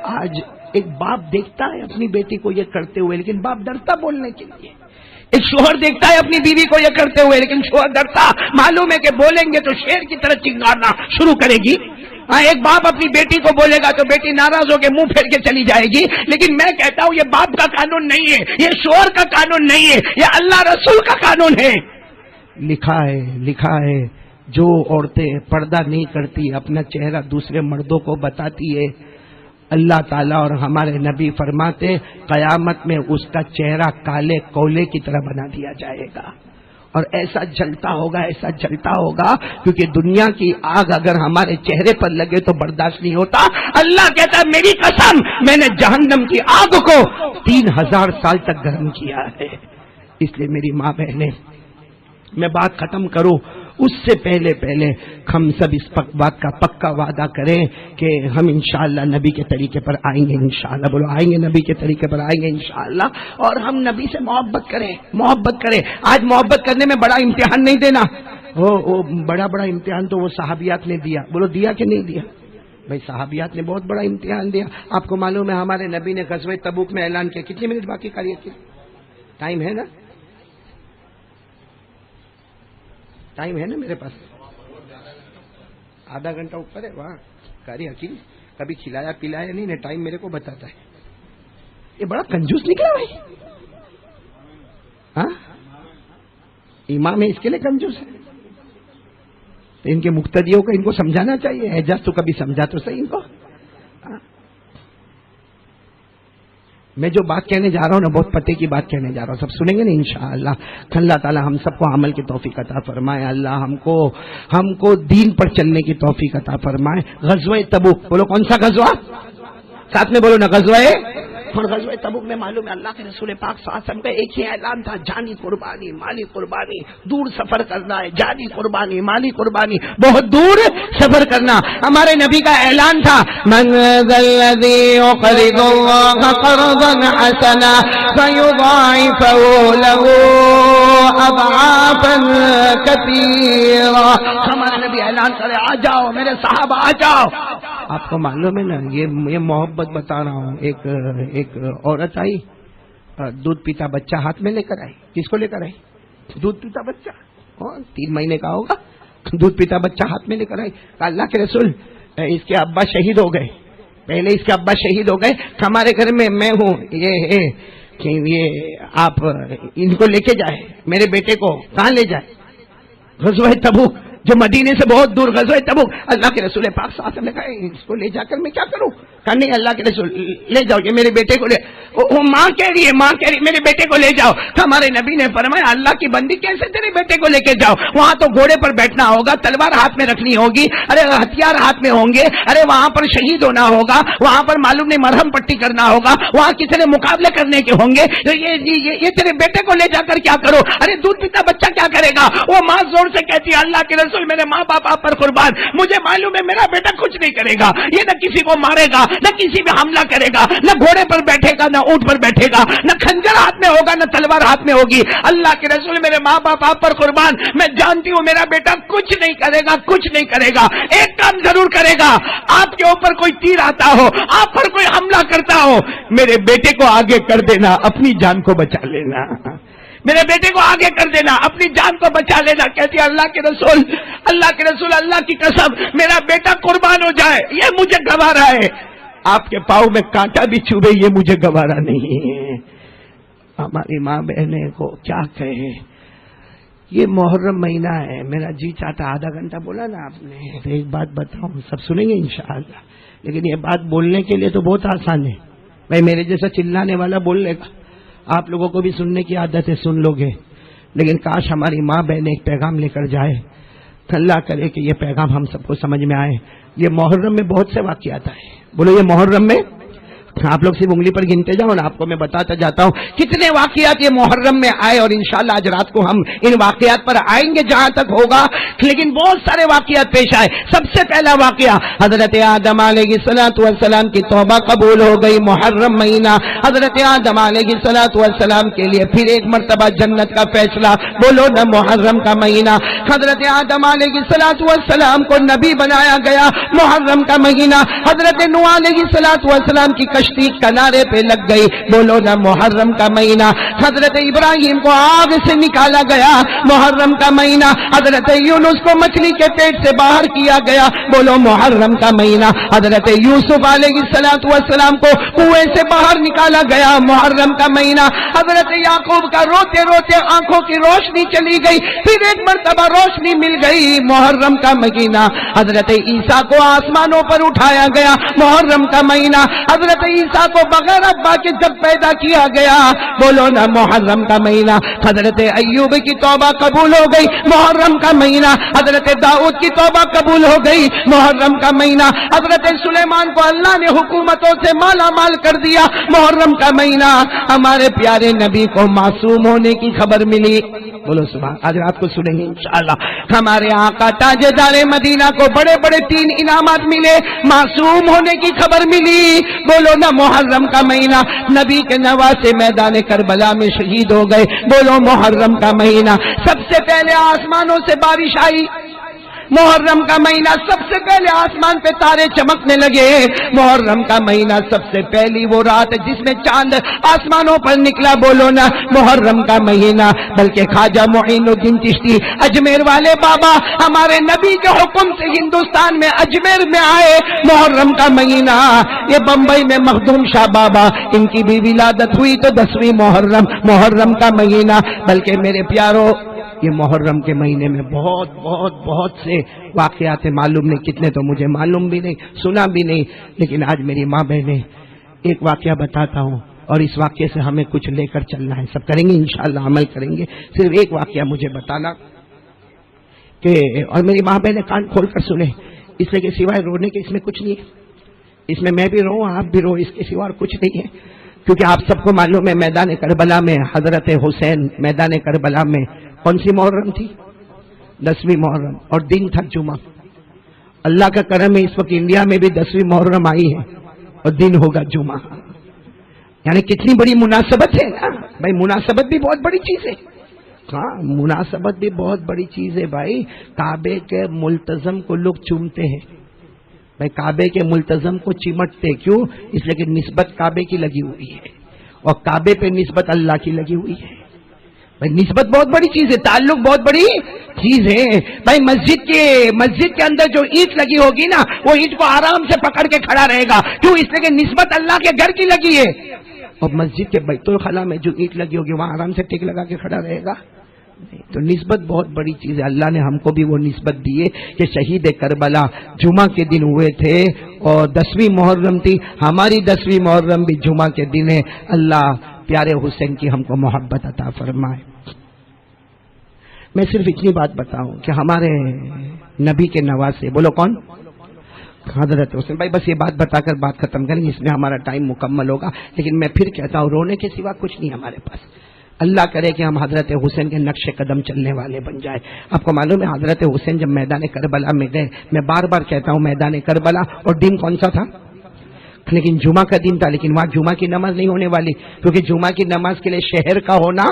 آج ایک باپ دیکھتا ہے اپنی بیٹی کو یہ کرتے ہوئے، لیکن باپ ڈرتا بولنے کے لیے ایک شوہر دیکھتا ہے اپنی بیوی کو یہ کرتے ہوئے، لیکن شوہر ڈرتا، معلوم ہے کہ بولیں گے تو شیر کی طرح چنگارنا شروع کرے گی۔ ایک باپ اپنی بیٹی کو بولے گا تو بیٹی ناراض ہو کے منہ پھیر کے چلی جائے گی، لیکن میں کہتا ہوں یہ باپ کا قانون نہیں ہے، یہ شوہر کا قانون نہیں ہے، یہ اللہ رسول کا قانون ہے۔ لکھا ہے جو عورتیں پردہ نہیں کرتی، اپنا چہرہ دوسرے مردوں کو بتاتی ہے، اللہ تعالیٰ اور ہمارے نبی فرماتے قیامت میں اس کا چہرہ کالے کولے کی طرح بنا دیا جائے گا، اور ایسا جلتا ہوگا کیونکہ دنیا کی آگ اگر ہمارے چہرے پر لگے تو برداشت نہیں ہوتا۔ اللہ کہتا ہے میری قسم میں نے جہنم کی آگ کو 3000 سال تک گرم کیا ہے۔ اس لیے میری ماں بہنیں، میں بات ختم کروں اس سے پہلے ہم سب اس بات کا پکا وعدہ کریں کہ ہم انشاءاللہ نبی کے طریقے پر آئیں گے، انشاءاللہ بولو آئیں گے، نبی کے طریقے پر آئیں گے انشاءاللہ، اور ہم نبی سے محبت کریں۔ آج محبت کرنے میں بڑا امتحان نہیں دینا، وہ بڑا امتحان تو وہ صحابیات نے دیا، بولو دیا کہ نہیں دیا؟ بھائی صحابیات نے بہت بڑا امتحان دیا۔ آپ کو معلوم ہے ہمارے نبی نے غزوہ تبوک میں اعلان کیا، کتنے منٹ باقی کریے، ٹائم ہے نا؟ ٹائم ہے نا میرے پاس؟ آدھا گھنٹہ اوپر ہے۔ واہ قاری حکیم، کبھی کھلایا پلایا نہیں، ٹائم میرے کو بتاتا ہے۔ یہ بڑا کنجوس نکلا بھائی، ہاں امام ہے اس کے لیے کنجوس ہے، تو ان کے مقتدیوں کو ان کو سمجھانا چاہیے، اعجاز تو کبھی سمجھا تو صحیح ان کو۔ میں جو بات کہنے جا رہا ہوں نا بہت پتے کی بات کہنے جا رہا ہوں، سب سنیں گے نا انشاءاللہ۔ اللہ تعالی ہم سب کو عمل کی توفیق عطا فرمائے، اللہ ہم کو دین پر چلنے کی توفیق عطا فرمائے۔ غزوہ تبوک، بولو کون سا غزوہ؟ ساتھ میں بولو نا، غزوہ اور غزوہ تبوک میں معلوم ہے اللہ کے رسول پاک صلی اللہ علیہ وسلم کا ایک ہی اعلان تھا، جانی قربانی مالی قربانی، دور سفر کرنا ہے، جانی قربانی مالی قربانی، بہت دور سفر کرنا۔ ہمارے نبی کا اعلان تھا، من ذا الذی یقرض اللہ قرضا حسنا فیضاعفہ لہ اضعافا کثیرا۔ ہمارے نبی اعلان کرے آ جاؤ میرے صحابہ آ جاؤ۔ آپ کو معلوم ہے نا یہ محبت بتا رہا ہوں، ایک عورت آئی، دودھ پیتا بچہ ہاتھ میں لے کر آئی۔ کس کو لے کر آئی؟ دودھ پیتا بچہ، 3 مہینے کا ہوگا، دودھ پیتا بچہ ہاتھ میں لے کر آئی۔ اللہ کے رسول اس کے ابا شہید ہو گئے، پہلے اس کے ابا شہید ہو گئے، ہمارے گھر میں ہوں، یہ آپ ان کو لے کے جائے، میرے بیٹے کو کہاں لے جائے؟ غزوہ تبوک، جو مدینے سے بہت دور، غزوہ تبوک۔ اللہ کے رسول پاک صلی اللہ علیہ وسلم نے کہا اس کو لے جا کر میں کیا کروں؟ کہا نہیں اللہ کے رسول لے جاؤ، یہ میرے بیٹے کو لے، وہ ماں کہہ رہی ہے میرے بیٹے کو لے جاؤ۔ ہمارے نبی نے فرمایا اللہ کی بندی کیسے تیرے بیٹے کو لے کے جاؤ؟ وہاں تو گھوڑے پر بیٹھنا ہوگا، تلوار ہاتھ میں رکھنی ہوگی، ارے ہتھیار ہاتھ میں ہوں گے، ارے وہاں پر شہید ہونا ہوگا، وہاں پر معلوم نہیں مرہم پٹی کرنا ہوگا، وہاں کسی نے مقابلے کرنے کے ہوں گے، یہ تیرے بیٹے کو لے جا کر کیا کرو؟ ارے دودھ پیتا بچہ کیا کرے گا؟ وہ ماں زور سے کہتی ہے اللہ کے رسول میرے ماں باپ آپ پر قربان، مجھے معلوم ہے میرا بیٹا کچھ نہیں کرے گا، یہ نہ کسی کو مارے گا، نہ کسی پہ حملہ کرے گا، نہ گھوڑے پر بیٹھے گا، نہ اونٹ پر بیٹھے گا، نہ خنجر ہاتھ میں ہوگا، نہ تلوار ہاتھ میں ہوگی۔ اللہ کے رسول میرے ماں باپ آپ پر قربان، میں جانتی ہوں میرا بیٹا کچھ نہیں کرے گا، کچھ نہیں کرے گا، ایک کام ضرور کرے گا، آپ کے اوپر کوئی تیر آتا ہو، آپ پر کوئی حملہ کرتا ہو، میرے بیٹے کو آگے کر دینا، اپنی جان کو بچا لینا، میرے بیٹے کو آگے کر دینا، اپنی جان کو بچا لینا۔ کہتی ہے اللہ کے رسول اللہ کی قسم میرا بیٹا قربان ہو جائے یہ مجھے گوارا ہے، آپ کے پاؤں میں کانٹا بھی چبھے یہ مجھے گوارا نہیں ہے۔ ہماری ماں بہنیں کو کیا کہے، یہ محرم مہینہ ہے، میرا جی چاہتا آدھا گھنٹہ بولا نا آپ نے، تو ایک بات بتاؤں سب سنیں گے انشاءاللہ، لیکن یہ بات بولنے کے لیے تو بہت آسان ہے، بھائی میرے جیسا چلانے والا بول لے گا، آپ لوگوں کو بھی سننے کی عادت ہے، سن لو گے، لیکن کاش ہماری ماں بہن ایک پیغام لے کر جائے، اللہ کرے کہ یہ پیغام ہم سب کو سمجھ میں آئے۔ یہ محرم میں بہت سے واقعات آئے، بولو یہ محرم میں آپ لوگ صرف انگلی پر گنتے جاؤ نا، آپ کو میں بتاتا جاتا ہوں کتنے واقعات یہ محرم میں آئے، اور انشاءاللہ آج رات کو ہم ان واقعات پر آئیں گے جہاں تک ہوگا، لیکن بہت سارے واقعات پیش آئے۔ سب سے پہلا واقعہ حضرت آدم علیہ السلام کی توبہ قبول ہو گئی، محرم مہینہ حضرت آدم علیہ السلام کے لیے پھر ایک مرتبہ جنت کا فیصلہ، بولو نا محرم کا مہینہ۔ حضرت آدم علیہ السلام کو نبی بنایا گیا، محرم کا مہینہ۔ حضرت نوح علیہ السلام کی کشتی کشتی کنارے پہ لگ گئی. بولو نا محرم کا مہینہ حضرت ابراہیم کو آگ سے نکالا گیا, محرم کا مہینہ حضرت یونس کو مچھلی کے پیٹ سے باہر کیا گیا. بولو محرم کا مہینہ حضرت یوسف علیہ السلام کو کنویں سے باہر نکالا گیا. محرم کا مہینہ حضرت یعقوب کا روتے روتے آنکھوں کی روشنی چلی گئی, پھر ایک مرتبہ روشنی مل گئی. محرم کا مہینہ حضرت عیسیٰ کو آسمانوں پر اٹھایا گیا. محرم کا مہینہ حضرت عیسیٰ کو بغیر ابا کے جب پیدا کیا گیا. بولو نا محرم کا مہینہ حضرت ایوب کی توبہ قبول ہو گئی. محرم کا مہینہ حضرت داؤد کی توبہ قبول ہو گئی. محرم کا مہینہ حضرت سلیمان کو اللہ نے حکومتوں سے مالا مال کر دیا. محرم کا مہینہ ہمارے پیارے نبی کو معصوم ہونے کی خبر ملی. بولو سبحان. آج رات کو سنیں گے انشاءاللہ. ہمارے آقا تاجدار مدینہ کو بڑے بڑے 3 انعامات ملے, معصوم ہونے کی خبر ملی. بولو نا محرم کا مہینہ نبی کے نواسے میدان کربلا میں شہید ہو گئے. بولو محرم کا مہینہ سب سے پہلے آسمانوں سے بارش آئی. محرم کا مہینہ سب سے پہلے آسمان پہ تارے چمکنے لگے. محرم کا مہینہ سب سے پہلی وہ رات جس میں چاند آسمانوں پر نکلا. بولو نا محرم کا مہینہ. بلکہ خواجہ معین الدین چشتی اجمیر والے بابا ہمارے نبی کے حکم سے ہندوستان میں اجمیر میں آئے. محرم کا مہینہ. یہ بمبئی میں مخدوم شاہ بابا ان کی بھی ولادت ہوئی تو 10ویں محرم کا مہینہ. بلکہ میرے پیاروں یہ محرم کے مہینے میں بہت بہت بہت سے واقعات معلوم نہیں, کتنے تو مجھے معلوم بھی نہیں, سنا بھی نہیں. لیکن آج میری ماں بہنیں ایک واقعہ بتاتا ہوں اور اس واقعے سے ہمیں کچھ لے کر چلنا ہے. سب کریں گے انشاءاللہ, عمل کریں گے. صرف ایک واقعہ مجھے بتانا کہ اور میری ماں بہنیں کان کھول کر سنیں, اس لیے کہ سوائے رونے کے اس میں کچھ نہیں ہے. اس میں بھی رو آپ بھی رو, اس کے سوا اور کچھ نہیں ہے. کیونکہ آپ سب کو معلوم ہے میدان کربلا میں حضرت حسین میدان کربلا میں کون سی محرم تھی؟ 10ویں محرم, اور دن تھا جمعہ. اللہ کا کرم ہے اس وقت انڈیا میں بھی 10ویں محرم آئی ہے اور دن ہوگا جمعہ. یعنی کتنی بڑی مناسبت ہے نا بھائی. مناسبت بھی بہت بڑی چیز ہے. ہاں مناسبت بھی بہت بڑی چیز ہے بھائی. کعبے کے ملتزم کو لوگ چومتے ہیں بھائی, کعبے کے ملتزم کو چمٹتے کیوں؟ اس لیے کہ نسبت کعبے کی لگی ہوئی ہے اور کعبے پہ نسبت اللہ کی لگی ہوئی ہے. بھائی نسبت بہت بڑی چیز ہے, تعلق بہت بڑی چیز ہے بھائی. مسجد کے اندر جو اینٹ لگی ہوگی نا وہ اینٹ کو آرام سے پکڑ کے کھڑا رہے گا. کیوں؟ اس لیے کہ نسبت اللہ کے گھر کی لگی ہے. اور مسجد کے بیت الخلا میں جو اینٹ لگی ہوگی وہاں آرام سے ٹیک لگا کے کھڑا رہے گا. تو نسبت بہت بڑی چیز ہے. اللہ نے ہم کو بھی وہ نسبت دی ہے کہ شہید کربلا جمعہ کے دن ہوئے تھے اور 10ویں محرم تھی. ہماری 10ویں محرم بھی جمعہ کے دن ہے. اللہ پیارے حسین کی ہم کو محبت عطا فرمائے. میں صرف اتنی بات بتاؤں کہ ہمارے نبی کے نواسے, بولو کون؟ حضرت حسین. بھائی بس یہ بات بتا کر بات ختم کریں, اس میں ہمارا ٹائم مکمل ہوگا. لیکن میں پھر کہتا ہوں رونے کے سوا کچھ نہیں ہمارے پاس. اللہ کرے کہ ہم حضرت حسین کے نقش قدم چلنے والے بن جائے. آپ کو معلوم ہے حضرت حسین جب میدان کربلا میں گئے, میں بار بار کہتا ہوں میدان کربلا, اور دن کون سا تھا؟ لیکن جمعہ کا دن تھا. لیکن وہاں جمعہ کی نماز نہیں ہونے والی, کیونکہ جمعہ کی نماز کے لیے شہر کا ہونا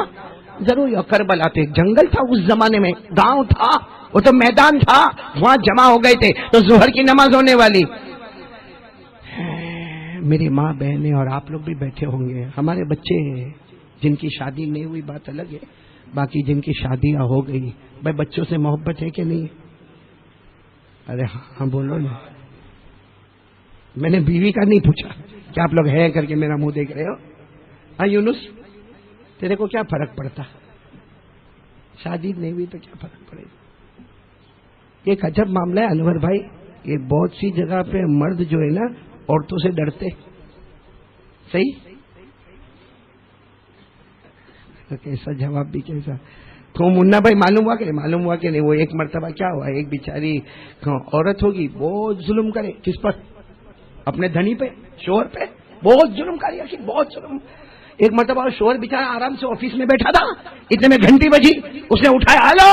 ضروری. اور کربلا تو ایک جنگل تھا اس زمانے میں, گاؤں تھا, وہ تو میدان تھا, وہاں جمع ہو گئے تھے تو ظہر کی نماز ہونے والی. میری ماں بہنیں اور آپ لوگ بھی بیٹھے ہوں گے, ہمارے بچے جن کی شادی نہیں ہوئی بات الگ ہے, باقی جن کی شادیاں ہو گئی, بھائی بچوں سے محبت ہے کہ نہیں؟ ارے ہاں بولو نا. میں نے بیوی کا نہیں پوچھا کہ آپ لوگ ہیں کر کے میرا منہ دیکھ رہے ہو. ہاں یونس, تیرے کو کیا فرق پڑتا؟ شادی نہیں ہوئی تو کیا فرق پڑے گا؟ ایک عجب معاملہ ہے انور بھائی. یہ بہت سی جگہ پہ مرد جو ہے نا عورتوں سے ڈرتے. صحیح کیسا جواب بھی کیسا. تو منا بھائی معلوم ہوا کہ نہیں؟ وہ ایک مرتبہ کیا ہوا, ایک بیچاری عورت ہوگی بہت ظلم کرے. کس پر؟ اپنے دھنی پہ, شوہر پہ بہت ظلم کرے, بہت ظلم. ایک مرتبہ شوہر بیچارہ آرام سے آفس میں بیٹھا تھا, اتنے میں گھنٹی بجی, اس نے اٹھایا, ہلو.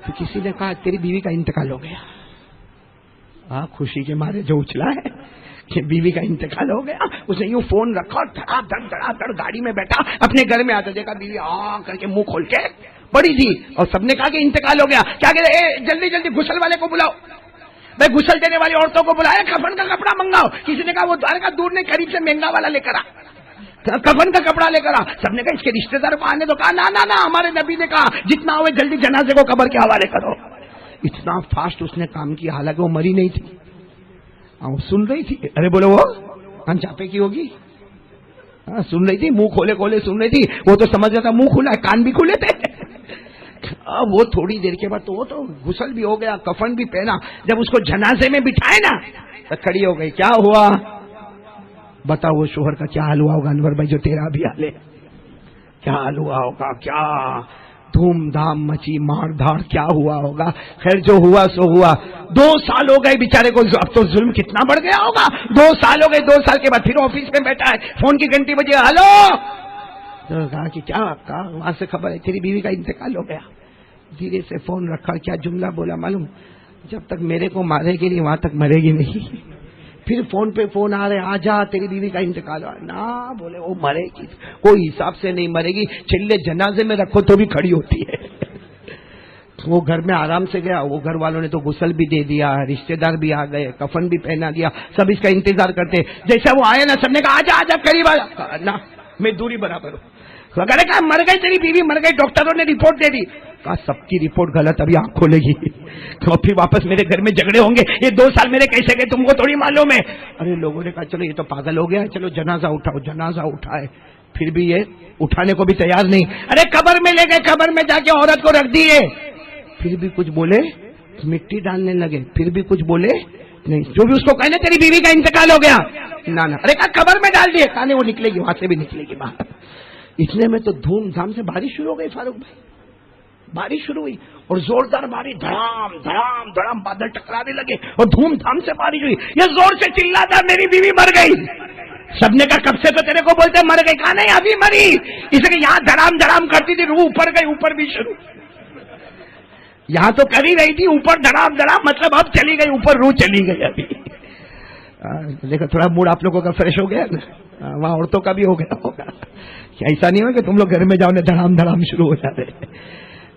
تو کسی نے کہا تیری بیوی کا انتقال ہو گیا. خوشی کے مارے جو اچھلا ہے کہ بیوی کا انتقال ہو گیا. اس نے یوں فون رکھا, دھڑا دھڑ گاڑی میں بیٹھا, اپنے گھر میں آتا دیکھا بیوی کر کے منہ کھول کے پڑی تھی, اور سب نے کہا کہ انتقال ہو گیا. کیا کہتے؟ جلدی جلدی غسل والے کو بلاؤ. بھائی غسل دینے والی عورتوں کو بلایا، کفن کا کپڑا منگاؤ. کسی نے کہا وہ دوار کا دور نہیں، قریب سے مہنگا والا لے کر آ، کفن کا کپڑا لے کر آ. سب نے کہا اس کے رشتے دار کو آنے تو. کہا نہ ہمارے نبی نے کہا جتنا ہوئے جلدی جنازے کو قبر کے حوالے کرو. اتنا فاسٹ اس نے کام کیا، حالانکہ وہ مری نہیں تھی. سن رہی تھی. ارے بولو وہ انچاپے کی ہوگی، سن رہی تھی، منہ کھولے کھولے سن رہی تھی. وہ تو سمجھ رہا تھا منہ کھلا ہے، کان بھی کھلے تھے. اب وہ تھوڑی دیر کے بعد تو وہ تو غسل بھی ہو گیا، کفن بھی پہنا. جب اس کو جنازے میں بٹھائے نا تو کھڑی ہو گئی. کیا ہوا بتاؤ؟ وہ شوہر کا کیا حال ہوا ہوگا انور بھائی، جو تیرا بھی حال ہے؟ کیا حال ہوا ہوگا؟ کیا دھوم دھام مچی، مار دھاڑ کیا ہوا ہوگا. خیر جو ہوا سو ہوا. 2 سال ہو گئے بیچارے کو. اب تو ظلم کتنا بڑھ گیا ہوگا. 2 سال ہو گئے. 2 سال کے بعد پھر آفس میں بیٹھا ہے، فون کی گھنٹی بجی. ہلو. تو کہا کہ کیا؟ کہا وہاں سے خبر ہے تیری بیوی کا انتقال ہو گیا. دھیرے سے فون رکھا. کیا جملہ بولا معلوم؟ جب تک میرے کو مارے گی نہیں وہاں تک مرے گی نہیں. پھر فون پہ فون آ رہے، آ جا تیری بیوی کا انتقال ہوا. نہ بولے وہ مرے گی، کوئی حساب سے نہیں مرے گی. چلے جنازے میں رکھو تو بھی کھڑی ہوتی ہے. وہ گھر میں آرام سے گیا. وہ گھر والوں نے تو غسل بھی دے دیا، رشتے دار بھی آ گئے، کفن بھی پہنا دیا. سب اس کا انتظار کرتے. جیسا وہ آئے نا سب نے کہا آ جا قریب آ جا. نہ میں دوری برابر ہوں. کہا مر گئی تیری بیوی، مر گئی. ڈاکٹروں نے رپورٹ دے دی. کہا سب کی رپورٹ غلط، ابھی آنکھ کھولے گی تو پھر واپس میرے گھر میں جھگڑے ہوں گے. یہ 2 سال میرے کیسے گئے تم کو تھوڑی معلوم ہے. ارے لوگوں نے کہا چلو یہ تو پاگل ہو گیا، چلو جنازہ اٹھاؤ. جنازہ اٹھائے، پھر بھی یہ اٹھانے کو بھی تیار نہیں. ارے قبر میں لے گئے، قبر میں جا کے عورت کو رکھ دیے. پھر بھی کچھ بولے، مٹی ڈالنے لگے. پھر بھی کچھ بولے نہیں. جو بھی اس کو کہنے تیری بیوی کا انتقال ہو گیا. نہ ارے کہا قبر میں ڈال دیے. کہا وہ نکلے گی، وہاں سے بھی نکلے گی باہر. اتنے میں تو دھوم دھام سے بارش شروع ہو گئی فاروق بھائی. بارش شروع ہوئی اور زوردار بارش، دھڑام دھڑام دھڑام بادل ٹکرانے لگے اور دھوم دھام سے بارش ہوئی. یہ زور سے چلاتا میری بیوی مر گئی. سب نے کہا کب سے تو تیرے کو بولتے مر گئی. کہا نہیں ابھی مری. اس لیے یہاں دھڑام دھڑام کرتی تھی، روح اوپر گئی، اوپر بھی شروع. یہاں تو کر ہی رہی تھی اوپر دھڑام دھڑام، مطلب اب چلی گئی اوپر، روح چلی گئی. ابھی دیکھو تھوڑا موڈ آپ لوگوں کا فریش ہو گیا نا. وہاں عورتوں کا بھی ہو گیا ہوگا. ایسا نہیں ہو کہ تم لوگ گھر میں جاؤ نے دھڑام دھڑام شروع ہو جاتے.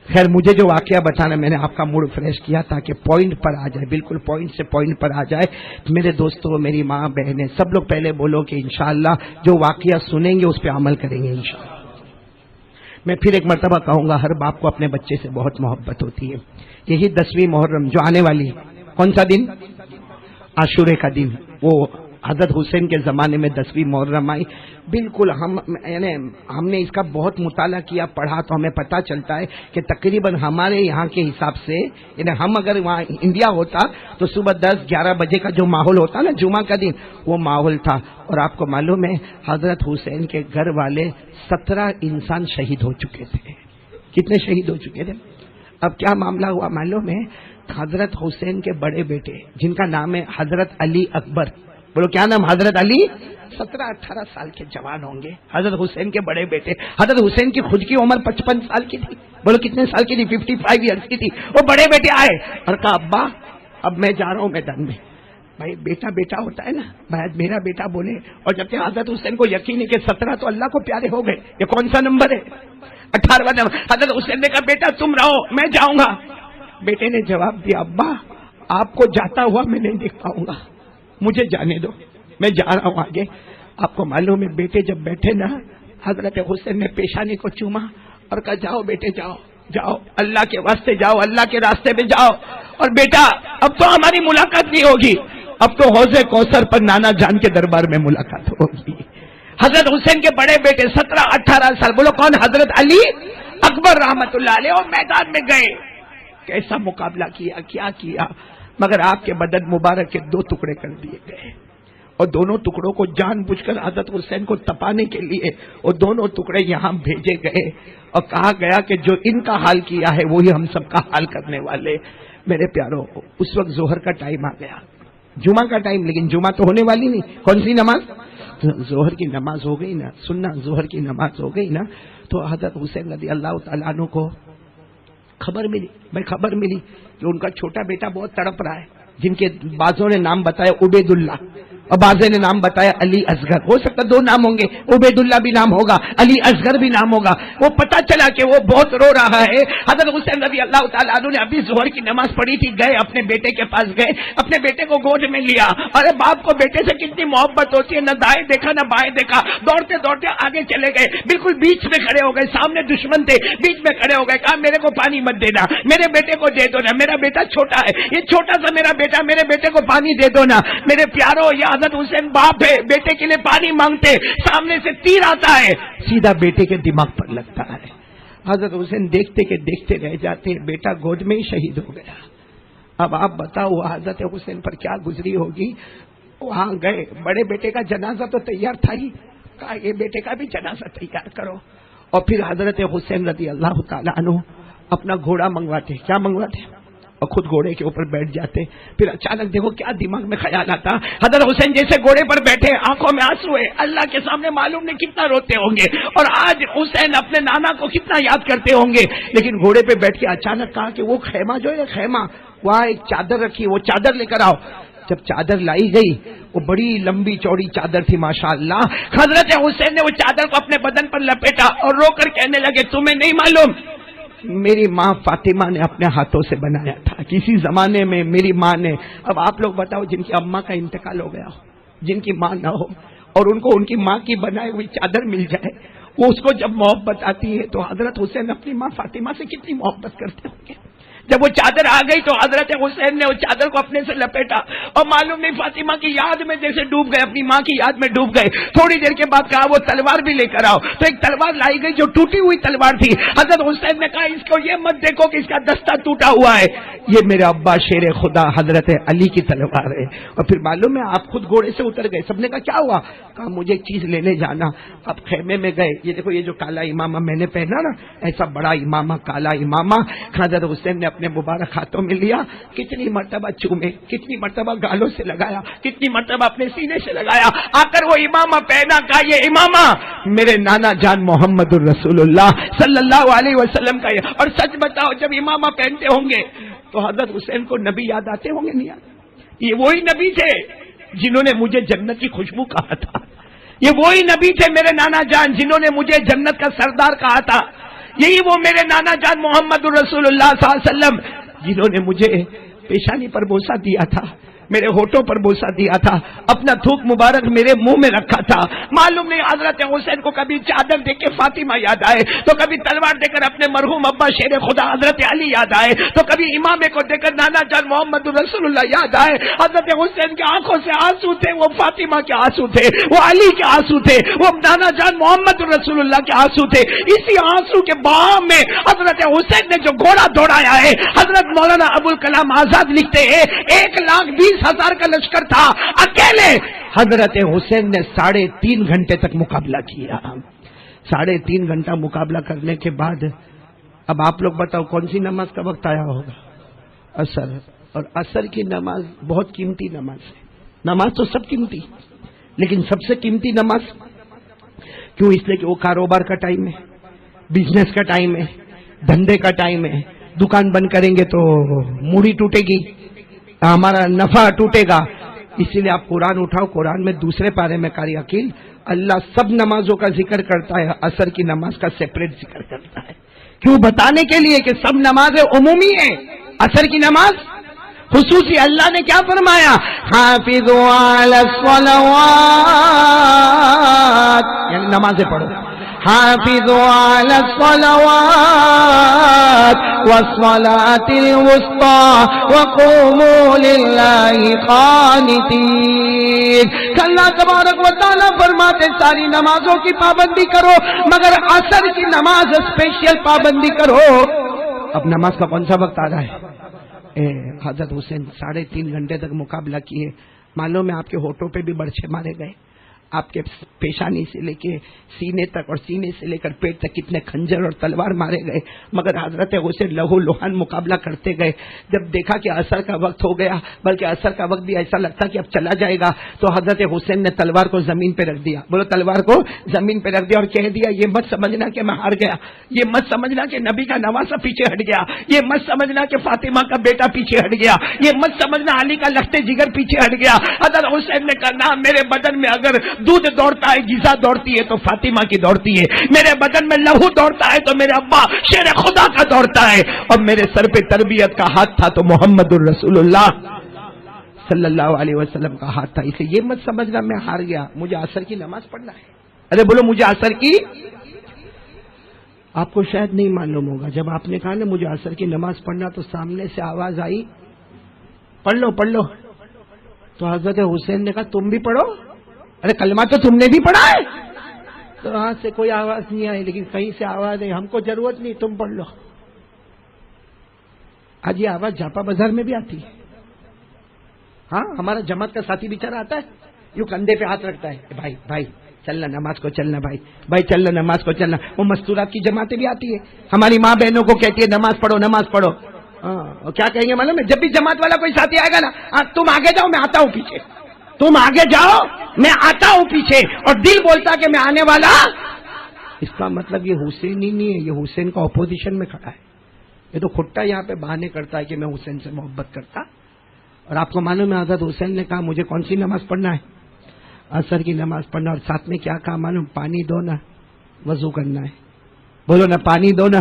خیر مجھے جو واقعہ بتانا، میں نے آپ کا موڈ فریش کیا تاکہ پوائنٹ پر آ جائے، بالکل پوائنٹ سے پوائنٹ پر آ جائے. میرے دوستوں، میری ماں بہنیں، سب لوگ پہلے بولو کہ انشاءاللہ جو واقعہ سنیں گے اس پہ عمل کریں گے انشاءاللہ. میں پھر ایک مرتبہ کہوں گا، ہر باپ کو اپنے بچے سے بہت محبت ہوتی ہے. یہی 10ویں محرم جو آنے والی ہے، کون سا دن؟ عاشورے کا دن. وہ حضرت حسین کے زمانے میں 10ویں محرم آئی. بالکل ہم نے اس کا بہت مطالعہ کیا، پڑھا، تو ہمیں پتہ چلتا ہے کہ تقریباً ہمارے یہاں کے حساب سے ہم اگر وہاں انڈیا ہوتا تو صبح 10-11 بجے کا جو ماحول ہوتا نا جمعہ کا دن، وہ ماحول تھا. اور آپ کو معلوم ہے حضرت حسین کے گھر والے 17 انسان شہید ہو چکے تھے. کتنے شہید ہو چکے تھے؟ اب کیا معاملہ ہوا معلوم ہے؟ حضرت حسین کے بڑے بیٹے جن کا نام ہے حضرت علی اکبر، بولو کیا نام؟ حضرت علی. 17-18 سال کے جوان ہوں گے. حضرت حسین کے بڑے بیٹے، حضرت حسین کی خود کی عمر 55 سال کی تھی. بولو کتنے سال کی تھی؟ 55 ایئرس کی تھی. وہ بڑے بیٹے آئے اور کہا ابا اب میں جا رہا ہوں میدان میں. بھائی بیٹا بیٹا ہوتا ہے نا، بھائی میرا بیٹا بولے. اور جب کہ حضرت حسین کو یقین ہے کہ 17 تو اللہ کو پیارے ہو گئے، یہ کون سا نمبر ہے؟ 18واں نمبر. حضرت حسین نے کہا بیٹا تم رہو، میں جاؤں گا. بیٹے نے جواب دیا ابا آپ کو جاتا ہوا میں نہیں دیکھ پاؤں گا، مجھے جانے دو، میں جا رہا ہوں آگے. آپ کو معلوم ہے بیٹے جب بیٹھے نا، حضرت حسین نے پیشانی کو چوما اور کہا جاؤ بیٹے جاؤ جاؤ، اللہ کے واسطے جاؤ، اللہ کے راستے میں جاؤ. اور بیٹا اب تو ہماری ملاقات نہیں ہوگی، اب تو حوض کوثر پر نانا جان کے دربار میں ملاقات ہوگی. حضرت حسین کے بڑے بیٹے 17-18 سال، بولو کون؟ حضرت علی اکبر رحمت اللہ علیہ. اور میدان میں گئے، کیسا مقابلہ کیا، کیا کیا. مگر آپ کے بدن مبارک کے 2 ٹکڑے کر دیے گئے اور دونوں ٹکڑوں کو جان بوجھ کر حضرت حسین کو تپانے کے لیے اور دونوں ٹکڑے یہاں بھیجے گئے اور کہا گیا کہ جو ان کا حال کیا ہے وہی ہم سب کا حال کرنے والے. میرے پیاروں، اس وقت ظہر کا ٹائم آ گیا، جمعہ کا ٹائم، لیکن جمعہ تو ہونے والی نہیں. کون سی نماز؟ ظہر کی نماز ہو گئی نا. سننا، ظہر کی نماز ہو گئی نا تو حضرت حسین رضی اللہ تعالیٰ عنہ کو خبر ملی، خبر ملی کہ ان کا چھوٹا بیٹا بہت تڑپ رہا ہے، جن کے بعضوں نے نام بتایا عبید اللہ. اور بعض نے نام بتایا علی اصغر، ہو سکتا 2 نام ہوں گے، عبیداللہ بھی نام ہوگا، علی اصغر بھی نام ہوگا۔ وہ پتہ چلا کہ وہ بہت رو رہا ہے۔ حضرت حسین رضی اللہ تعالیٰ عنہ نے ابھی ظہر کی نماز پڑھی تھی، گئے اپنے بیٹے کے پاس، گئے اپنے بیٹے کو گود میں لیا۔ ارے باپ کو بیٹے سے کتنی محبت ہوتی ہے، نہ دائیں دیکھا نہ بائیں دیکھا، دوڑتے دوڑتے آگے چلے گئے، بالکل بیچ میں کھڑے ہو گئے، سامنے دشمن تھے، بیچ میں کھڑے ہو گئے، کہا میرے کو پانی مت دینا، میرے بیٹے کو دے دو نا، میرا بیٹا چھوٹا ہے، یہ چھوٹا سا میرا بیٹا، میرے بیٹے کو پانی دے دو نا۔ میرے پیارو، یہ حضرت حسین باپ ہے، بیٹے کے لیے پانی مانگتے، سامنے سے تیر آتا ہے، سیدھا بیٹے کے دماغ پر لگتا ہے۔ حضرت حسین دیکھتے کہ دیکھتے رہ جاتے، بیٹا گود میں ہی شہید ہو گیا۔ اب آپ بتاؤ حضرت حسین پر کیا گزری ہوگی۔ وہاں گئے، بڑے بیٹے کا جنازہ تو تیار تھا ہی، کہا یہ بیٹے کا بھی جنازہ تیار کرو۔ اور پھر حضرت حسین رضی اللہ تعالیٰ عنہ اپنا گھوڑا منگواتے، کیا منگواتے، اور خود گھوڑے کے اوپر بیٹھ جاتے۔ پھر اچانک دیکھو کیا دماغ میں خیال آتا، حضرت حسین جیسے گھوڑے پر بیٹھے، آنکھوں میں آنسو ہے، اللہ کے سامنے معلوم نہیں کتنا روتے ہوں گے، اور آج حسین اپنے نانا کو کتنا یاد کرتے ہوں گے۔ لیکن گھوڑے پہ بیٹھ کے اچانک کہا کہ وہ خیمہ جو ہے، خیمہ وہاں ایک چادر رکھی، وہ چادر لے کر آؤ۔ جب چادر لائی گئی، وہ بڑی لمبی چوڑی چادر تھی ماشاءاللہ۔ حضرت حسین نے وہ چادر کو اپنے بدن پر لپیٹا اور رو کر کہنے لگے، تمہیں نہیں معلوم میری ماں فاطمہ نے اپنے ہاتھوں سے بنایا تھا کسی زمانے میں، میری ماں نے۔ اب آپ لوگ بتاؤ، جن کی اماں کا انتقال ہو گیا ہو، جن کی ماں نہ ہو، اور ان کو ان کی ماں کی بنائی ہوئی چادر مل جائے، وہ اس کو جب محبت آتی ہے، تو حضرت حسین اپنی ماں فاطمہ سے کتنی محبت کرتے ہوں گے۔ جب وہ چادر آ گئی تو حضرت حسین نے وہ چادر کو اپنے سے لپیٹا، اور معلوم نہیں فاطمہ کی یاد میں جیسے ڈوب گئے، اپنی ماں کی یاد میں ڈوب گئے۔ تھوڑی دیر کے بعد کہا وہ تلوار بھی لے کر آؤ، تو ایک تلوار لائی گئی جو ٹوٹی ہوئی تلوار تھی۔ حضرت حسین نے کہا اس کو یہ مت دیکھو کہ اس کا دستہ ٹوٹا ہوا ہے، یہ میرے ابا شیر خدا حضرت علی کی تلوار ہے۔ اور پھر معلوم ہے آپ خود گھوڑے سے اتر گئے، سب نے کہا کیا ہوا، کہا مجھے ایک چیز لینے جانا۔ اب خیمے میں گئے، یہ دیکھو یہ جو کالا امامہ میں نے پہنا نا، ایسا بڑا امامہ، کالا امامہ حضرت حسین نے اپنے مبارک ہاتھوں میں لیا، کتنی مرتبہ چومے، کتنی مرتبہ گالوں سے لگایا، کتنی مرتبہ اپنے سینے سے لگایا، آ کر وہ امامہ پہنا، کہا یہ امامہ میرے نانا جان محمد الرسول اللہ صلی اللہ علیہ وسلم کا ہے۔ اور سچ بتاؤ، جب امامہ پہنتے ہوں گے تو حضرت حسین کو نبی یاد آتے ہوں گے، نہیں آتے؟ یہ وہی نبی تھے جنہوں نے مجھے جنت کی خوشبو کہا تھا، یہ وہی نبی تھے میرے نانا جان جنہوں نے مجھے جنت کا سردار کہا تھا، یہی وہ میرے نانا جان محمد الرسول اللہ صلی اللہ علیہ وسلم جنہوں نے مجھے پیشانی پر بوسہ دیا تھا، میرے ہونٹوں پر بوسہ دیا تھا، اپنا تھوک مبارک میرے منہ میں رکھا تھا۔ معلوم نہیں حضرت حسین کو کبھی چادر دیکھ کے فاطمہ یاد آئے، تو کبھی تلوار دے کر اپنے مرحوم ابا شیر خدا حضرت علی یاد آئے، تو کبھی امامے کو دیکھ کر نانا جان محمد رسول اللہ یاد آئے۔ حضرت حسین کی آنکھوں سے آنسو تھے، وہ فاطمہ کے آنسو تھے، وہ علی کے آنسو تھے، وہ نانا جان محمد رسول اللہ کے آنسو تھے۔ اسی آنسو کے بہاؤ میں حضرت حسین نے جو گھوڑا دوڑایا ہے، حضرت مولانا ابوالکلام آزاد لکھتے ہیں 1,20,000 کا لشکر تھا، اکیلے حضرت حسین نے 3.5 گھنٹے تک مقابلہ کیا۔ 3.5 گھنٹہ مقابلہ کرنے کے بعد اب آپ لوگ بتاؤ کون سی نماز کا وقت آیا ہوگا؟ عصر۔ اور عصر کی نماز بہت قیمتی نماز ہے۔ نماز تو سب قیمتی، لیکن سب سے قیمتی نماز کیوں؟ اس لیے کہ وہ کاروبار کا ٹائم ہے، بزنس کا ٹائم ہے، دھندے کا ٹائم ہے۔ دکان بند کریں گے تو موڑی ٹوٹے گی، ہمارا نفع ٹوٹے گا۔ اسی لیے آپ قرآن اٹھاؤ، قرآن میں دوسرے پارے میں قاری عقیل اللہ سب نمازوں کا ذکر کرتا ہے، عصر کی نماز کا سیپریٹ ذکر کرتا ہے۔ کیوں؟ بتانے کے لیے کہ سب نمازیں عمومی ہیں، عصر کی نماز خصوصی۔ اللہ نے کیا فرمایا؟ حافظوا علی الصلوات، یعنی نمازیں پڑھو، حافظوا علی الصلوات والصلاة الوسطى وقوموا للہ قانتین۔ اللہ تبارک و تعالیٰ فرماتے ساری نمازوں کی پابندی کرو، مگر عصر کی نماز اسپیشل پابندی کرو۔ اب نماز کا کون سا وقت آ رہا ہے؟ حضرت حسین 3.5 گھنٹے تک مقابلہ کیے، معلوم ہے آپ کے ہونٹوں پہ بھی برچھے مارے گئے، آپ کے پیشانی سے لے کے سینے تک اور سینے سے لے کر پیٹ تک کتنے خنجر اور تلوار مارے گئے، مگر حضرت حسین لہو لہان مقابلہ کرتے گئے. جب دیکھا کہ عصر کا وقت ہو گیا، بلکہ عصر کا وقت بھی ایسا لگتا کہ اب چلا جائے گا، تو حضرت حسین نے تلوار کو زمین پہ رکھ دیا. بولو تلوار کو زمین پہ رکھ دیا اور کہہ دیا یہ مت سمجھنا کہ میں ہار گیا، یہ مت سمجھنا کہ نبی کا نواسا پیچھے ہٹ گیا، یہ مت سمجھنا کہ فاطمہ کا بیٹا پیچھے ہٹ گیا، یہ مت سمجھنا علی کا لخت جگر پیچھے ہٹ گیا. حضرت حسین نے کہا نہ، میرے بدن میں اگر دودھ دوڑتا ہے، غذا دوڑتی ہے تو فاطمہ کی دوڑتی ہے، میرے بدن میں لہو دوڑتا ہے تو میرے ابا شیر خدا کا دوڑتا ہے، اور میرے سر پہ تربیت کا ہاتھ تھا تو محمد الرسول اللہ صلی اللہ علیہ وسلم کا ہاتھ تھا. اسے یہ مت سمجھنا میں ہار گیا، مجھے عصر کی نماز پڑھنا ہے. ارے بولو مجھے عصر کی. آپ کو شاید نہیں معلوم ہوگا، جب آپ نے کہا نا مجھے عصر کی نماز پڑھنا، تو سامنے سے آواز آئی پڑھ لو پڑھ لو. تو حضرت حسین نے کہا تم بھی پڑھو. ارے کلمہ تو تم نے بھی پڑھا ہے. تو وہاں سے کوئی آواز نہیں آئی، لیکن کہیں سے آواز ہے ہم کو ضرورت نہیں، تم پڑھ لو. آج یہ آواز جاپا بازار میں بھی آتی ہے. ہاں ہمارا جماعت کا ساتھی بیچارہ آتا ہے، یوں کندھے پہ ہاتھ رکھتا ہے، بھائی بھائی چلنا نماز کو چلنا، بھائی بھائی چلنا نماز کو چلنا. وہ مستورات کی جماعتیں بھی آتی ہے، ہماری ماں بہنوں کو کہتی ہے نماز پڑھو نماز پڑھو. اور کیا کہیں گے معلوم ہے؟ جب بھی جماعت والا کوئی ساتھی آئے گا نا، تم آگے جاؤ میں آتا ہوں پیچھے، تم آگے جاؤ میں آتا ہوں پیچھے، اور دل بولتا کہ میں آنے والا. اس کا مطلب یہ حسین ہی نہیں ہے، یہ حسین کا اپوزیشن میں کھڑا ہے. یہ تو کھٹا یہاں پہ بہانے کرتا ہے کہ میں حسین سے محبت کرتا. اور آپ کو معلوم ہے حضرت حسین نے کہا مجھے کون سی نماز پڑھنا ہے؟ عصر کی نماز پڑھنا. اور ساتھ میں کیا کہا معلوم؟ پانی دو نا، وضو کرنا ہے. بولو نا پانی دو نا،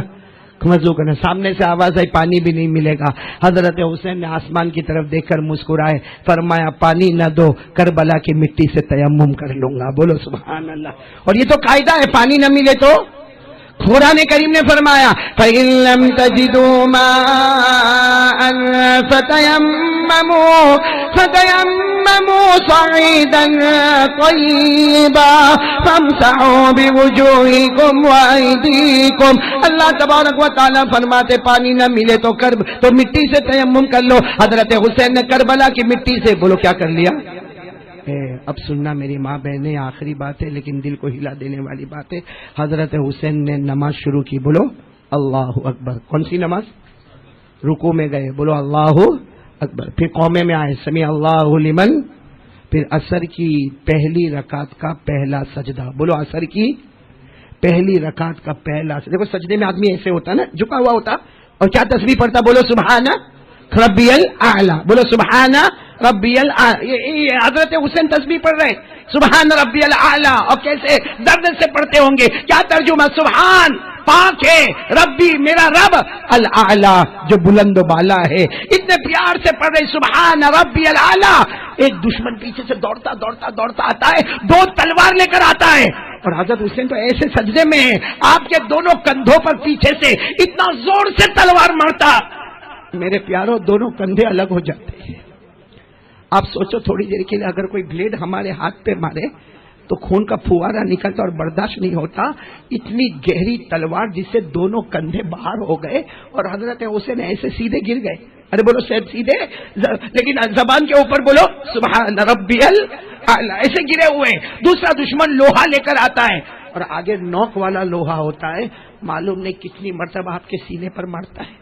وضو کرنا. سامنے سے آواز آئی پانی بھی نہیں ملے گا. حضرت حسین نے آسمان کی طرف دیکھ کر مسکرائے، فرمایا پانی نہ دو، کربلا کی مٹی سے تیمم کر لوں گا. بولو سبحان اللہ. اور یہ تو قاعدہ ہے، پانی نہ ملے تو قرآن کریم نے فرمایا فَإِن لَّمْ تَجِدُوا مَاءً فَتَيَمَّمُوا صَعِيدًا طَيِّبًا فَامْسَحُوا بِوُجُوهِكُمْ وَأَيْدِيكُمْ. اللہ تبارک و تعالیٰ فرماتے پانی نہ ملے تو مٹی سے تیمم کر لو. حضرت حسین نے کربلا کی مٹی سے بولو کیا کر لیا. اب سننا میری ماں بہنیں، آخری بات ہے لیکن دل کو ہلا دینے والی بات ہے. حضرت حسین نے نماز شروع کی، بولو اللہ اکبر. کون سی نماز؟ رکوع میں گئے، بولو اللہ اکبر. پھر قومے میں آئے، سمیع اللہ لمن. پھر عصر کی پہلی رکعت کا پہلا سجدہ، بولو عصر کی پہلی رکعت کا پہلا سجدہ. دیکھو سجدے میں آدمی ایسے ہوتا نا، جھکا ہوا ہوتا، اور کیا تسبیح پڑھتا؟ بولو سبحان ربی الاعلی. بولو سبحان ربی الاعلی. حضرت حسین تسبیح پڑھ رہے سبحان ربی الاعلی. اور کیسے درد سے پڑھتے ہوں گے. کیا ترجمہ؟ سبحان پاک ہے، ربی میرا رب، الاعلی جو بلند و بالا ہے. اتنے پیار سے پڑھ رہے سبحان ربی الاعلی. ایک دشمن پیچھے سے دوڑتا دوڑتا دوڑتا آتا ہے، دو تلوار لے کر آتا ہے. اور حضرت حسین تو ایسے سجدے میں ہیں، آپ کے دونوں کندھوں پر پیچھے سے اتنا زور سے تلوار مارتا، میرے پیاروں دونوں کندھے الگ ہو جاتے ہیں. آپ سوچو تھوڑی دیر کے لیے اگر کوئی بلیڈ ہمارے ہاتھ پہ مارے تو خون کا پھوارا نکلتا اور برداشت نہیں ہوتا. اتنی گہری تلوار جس سے دونوں کندھے باہر ہو گئے اور حضرت حسین ایسے سیدھے گر گئے. ارے بولو صاحب سیدھے، لیکن زبان کے اوپر بولو سبحان ربی الاعلی، ایسے گرے ہوئے. دوسرا دشمن لوہا لے کر آتا ہے اور آگے نوک والا لوہا ہوتا ہے. معلوم نہیں کتنی مرتبہ آپ کے سینے پر مارتا ہے،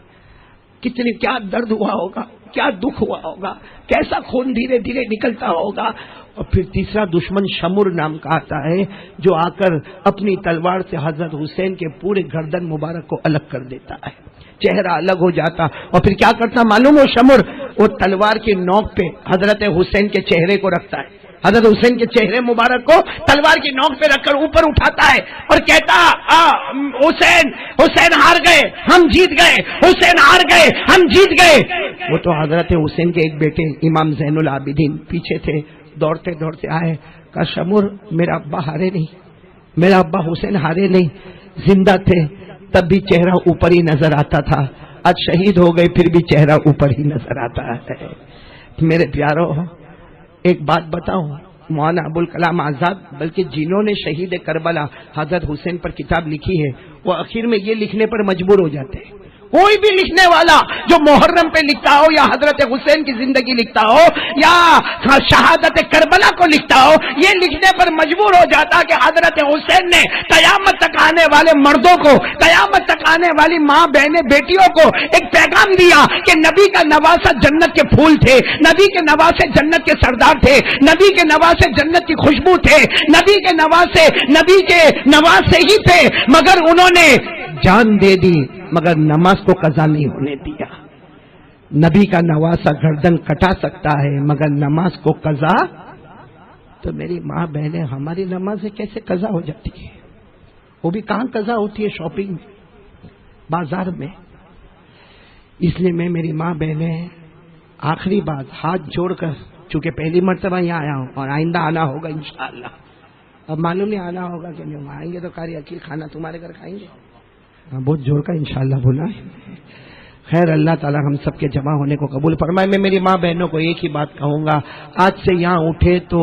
کتنی کیا درد ہوا ہوگا، کیا دکھ ہوا ہوگا، کیسا خون دھیرے دھیرے نکلتا ہوگا. اور پھر تیسرا دشمن شمر نام کا آتا ہے جو آ کر اپنی تلوار سے حضرت حسین کے پورے گردن مبارک کو الگ کر دیتا ہے، چہرہ الگ ہو جاتا. اور پھر کیا کرتا معلوم ہو شمر؟ وہ تلوار کی نوک پہ حضرت حسین کے چہرے کو رکھتا ہے، حضرت حسین کے چہرے مبارک کو تلوار کی نوک پہ رکھ کر اوپر اٹھاتا ہے اور کہتا حسین حسین ہار گئے ہم جیت گئے، حسین ہار گئے ہم جیت گئے. وہ تو حضرت حسین کے ایک بیٹے امام زین العابدین پیچھے تھے، دوڑتے دوڑتے آئے، کہا شمر میرا ابا ہارے نہیں، میرا ابا حسین ہارے نہیں، زندہ تھے تب بھی چہرہ اوپر ہی نظر آتا تھا، آج شہید ہو گئے پھر بھی چہرہ اوپر ہی نظر آتا ہے. میرے پیارو ایک بات بتاؤں، مولانا ابوالکلام آزاد بلکہ جنہوں نے شہید کربلا حضرت حسین پر کتاب لکھی ہے وہ آخر میں یہ لکھنے پر مجبور ہو جاتے ہیں، کوئی بھی لکھنے والا جو محرم پہ لکھتا ہو یا حضرت حسین کی زندگی لکھتا ہو یا شہادت کربلا کو لکھتا ہو، یہ لکھنے پر مجبور ہو جاتا کہ حضرت حسین نے قیامت تک آنے والے مردوں کو، قیامت تک آنے والی ماں بہنیں بیٹیوں کو ایک پیغام دیا کہ نبی کا نواسہ جنت کے پھول تھے، نبی کے نواسے جنت کے سردار تھے، نبی کے نواسے جنت کی خوشبو تھے، نبی کے نواسے ہی تھے، مگر انہوں نے جان دے دی مگر نماز کو قضا نہیں ہونے دیا۔ نبی کا نواسا گردن کٹا سکتا ہے مگر نماز کو قضا، تو میری ماں بہنیں ہماری نمازیں کیسے قضا ہو جاتی ہے؟ وہ بھی کہاں قضا ہوتی ہے؟ شاپنگ میں، بازار میں۔ اس لیے میں میری ماں بہنیں آخری بات ہاتھ جوڑ کر، چونکہ پہلی مرتبہ یہاں آیا ہوں اور آئندہ آنا ہوگا انشاءاللہ، اب معلوم نہیں آنا ہوگا کہ نہیں، آئیں گے تو قاری عقیل کھانا تمہارے گھر کھائیں گے، بہت جوڑ کر انشاءاللہ بولا ہے۔ خیر، اللہ تعالی ہم سب کے جمع ہونے کو قبول فرمائے۔ میں میری ماں بہنوں کو ایک ہی بات کہوں گا، آج سے یہاں اٹھے تو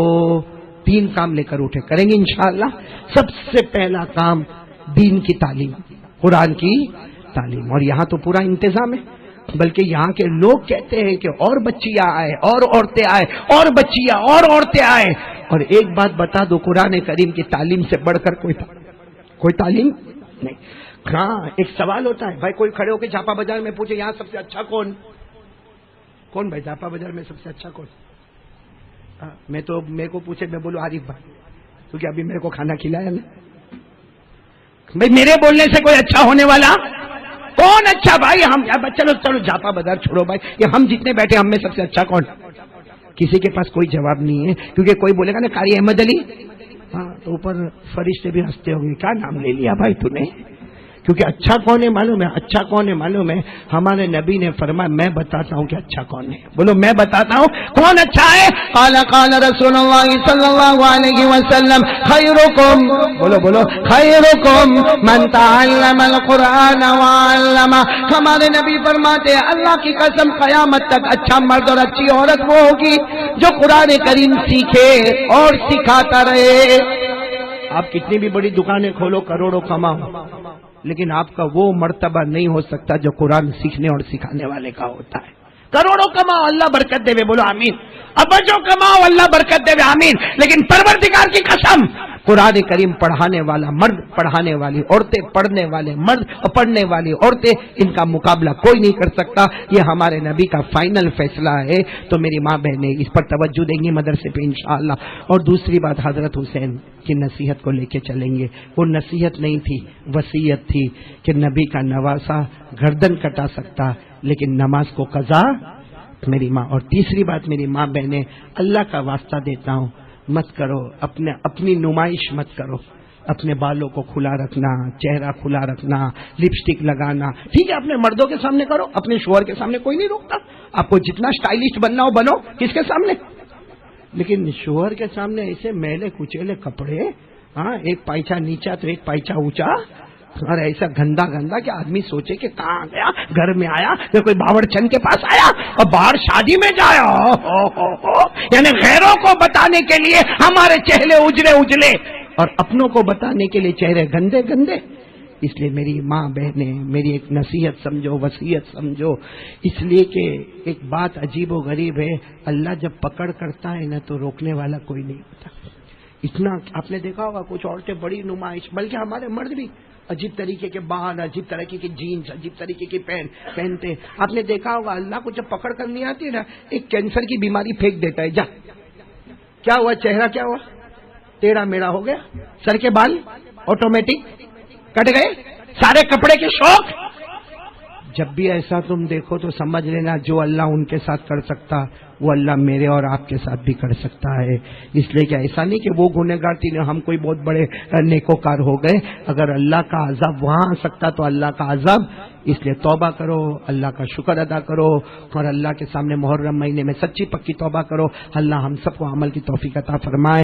3 کام لے کر اٹھے، کریں گے انشاءاللہ۔ سب سے پہلا کام دین کی تعلیم، قرآن کی تعلیم، اور یہاں تو پورا انتظام ہے، بلکہ یہاں کے لوگ کہتے ہیں کہ اور بچیاں آئے اور عورتیں آئے اور بچیاں اور عورتیں آئے۔ اور ایک بات بتا دو، قرآن کریم کی تعلیم سے بڑھ کر کوئی تعلیم نہیں۔ ہاں، ایک سوال ہوتا ہے، بھائی کوئی کھڑے ہو کے جھاپا بازار میں پوچھے یہاں سب سے اچھا کون بھائی جھاپا بازار میں سب سے اچھا کون؟ میں تو میرے کو پوچھے، میں بولوں عارف بھائی، کیونکہ ابھی میرے کو کھانا کھلایا نا۔ بھائی میرے بولنے سے کوئی اچھا ہونے والا کون؟ اچھا بھائی ہم، چلو جھاپا بازار چھوڑو بھائی، یہ ہم جتنے بیٹھے ہم میں سب سے اچھا کون؟ کسی کے پاس کوئی جواب نہیں ہے، کیونکہ کوئی بولے گا نا قاری احمد علی، ہاں تو اوپر فرشتے بھی ہنستے ہوں گے، کیا نام لے لیا بھائی تو نے؟ کیونکہ اچھا کون ہے معلوم ہے، اچھا کون ہے معلوم ہے، ہمارے نبی نے فرمایا میں بتاتا ہوں کہ اچھا کون ہے، بولو میں بتاتا ہوں کون اچھا ہے۔ قال رسول اللہ صلی اللہ علیہ وسلم خیرکم، بولو خیرکم من تعلم القرآن وعلمہ۔ ہمارے نبی فرماتے ہیں اللہ کی قسم قیامت تک اچھا مرد اور اچھی عورت وہ ہوگی جو قرآن کریم سیکھے اور سکھاتا رہے۔ آپ کتنی بھی بڑی دکانیں کھولو، کروڑوں کماؤ، لیکن آپ کا وہ مرتبہ نہیں ہو سکتا جو قرآن سیکھنے اور سکھانے والے کا ہوتا ہے۔ کروڑوں کماؤ اللہ برکت دے، بولو آمین۔ ابجو کماؤ اللہ برکت دے، آمین۔ لیکن پروردگار کی قسم، قرآن کریم پڑھانے والا مرد، پڑھانے والی عورتیں، پڑھنے والے مرد اور پڑھنے والی عورتیں، ان کا مقابلہ کوئی نہیں کر سکتا۔ یہ ہمارے نبی کا فائنل فیصلہ ہے، تو میری ماں بہنیں اس پر توجہ دیں گی مدرسے پہ انشاءاللہ۔ اور دوسری بات، حضرت حسین کی نصیحت کو لے کے چلیں گے۔ وہ نصیحت نہیں تھی، وصیت تھی کہ نبی کا نواسہ گردن کٹا سکتا لیکن نماز کو قضا میری ماں۔ اور تیسری بات میری ماں بہنیں، اللہ کا واسطہ دیتا ہوں، مت کرو اپنی نمائش مت کرو، اپنے بالوں کو کھلا رکھنا، چہرہ کھلا رکھنا، لپسٹک لگانا ٹھیک ہے اپنے مردوں کے سامنے کرو، اپنے شوہر کے سامنے کوئی نہیں روکتا، آپ کو جتنا سٹائلسٹ بننا ہو بنو، کس کے سامنے؟ لیکن شوہر کے سامنے ایسے میلے کچیلے کپڑے، ہاں ایک پائچہ نیچا تو ایک پائچہ اونچا، اور ایسا گندا کہ آدمی سوچے کہ کہاں گیا، گھر میں آیا کہ کوئی باورچن کے پاس آیا اور باہر شادی میں جایا، یعنی غیروں کو بتانے کے لیے ہمارے چہرے اجلے اور اپنوں کو بتانے کے لیے چہرے گندے۔ اس لیے میری ماں بہنیں، میری ایک نصیحت سمجھو، وصیت سمجھو، اس لیے کہ ایک بات عجیب و غریب ہے، اللہ جب پکڑ کرتا ہے نا تو روکنے والا کوئی نہیں ہوتا۔ اتنا آپ نے دیکھا ہوگا کچھ عورتیں بڑی نمائش، بلکہ ہمارے مرد بھی عجیب طریقے کے بال، عجیب طریقے کی جینس، عجیب طریقے کی پینٹ پہنتے۔ آپ نے دیکھا ہوگا اللہ کو جب پکڑ کرنی آتی ہے نا، ایک کینسر کی بیماری پھینک دیتا ہے، جا کیا ہوا، چہرہ کیا ہوا، ٹیڑھا میڑھا ہو گیا، سر کے بال آٹومیٹک کٹ گئے، سارے کپڑے کے شوق۔ جب بھی ایسا تم دیکھو تو سمجھ لینا جو اللہ ان کے ساتھ کر سکتا وہ اللہ میرے اور آپ کے ساتھ بھی کر سکتا ہے۔ اس لیے کہ ایسا نہیں کہ وہ گنہگار تھی ہم کوئی بہت بڑے نیکوکار ہو گئے، اگر اللہ کا عذاب وہاں آ سکتا تو اللہ کا عذاب، اس لیے توبہ کرو، اللہ کا شکر ادا کرو اور اللہ کے سامنے محرم مہینے میں سچی پکی توبہ کرو۔ اللہ ہم سب کو عمل کی توفیق عطا فرمائے۔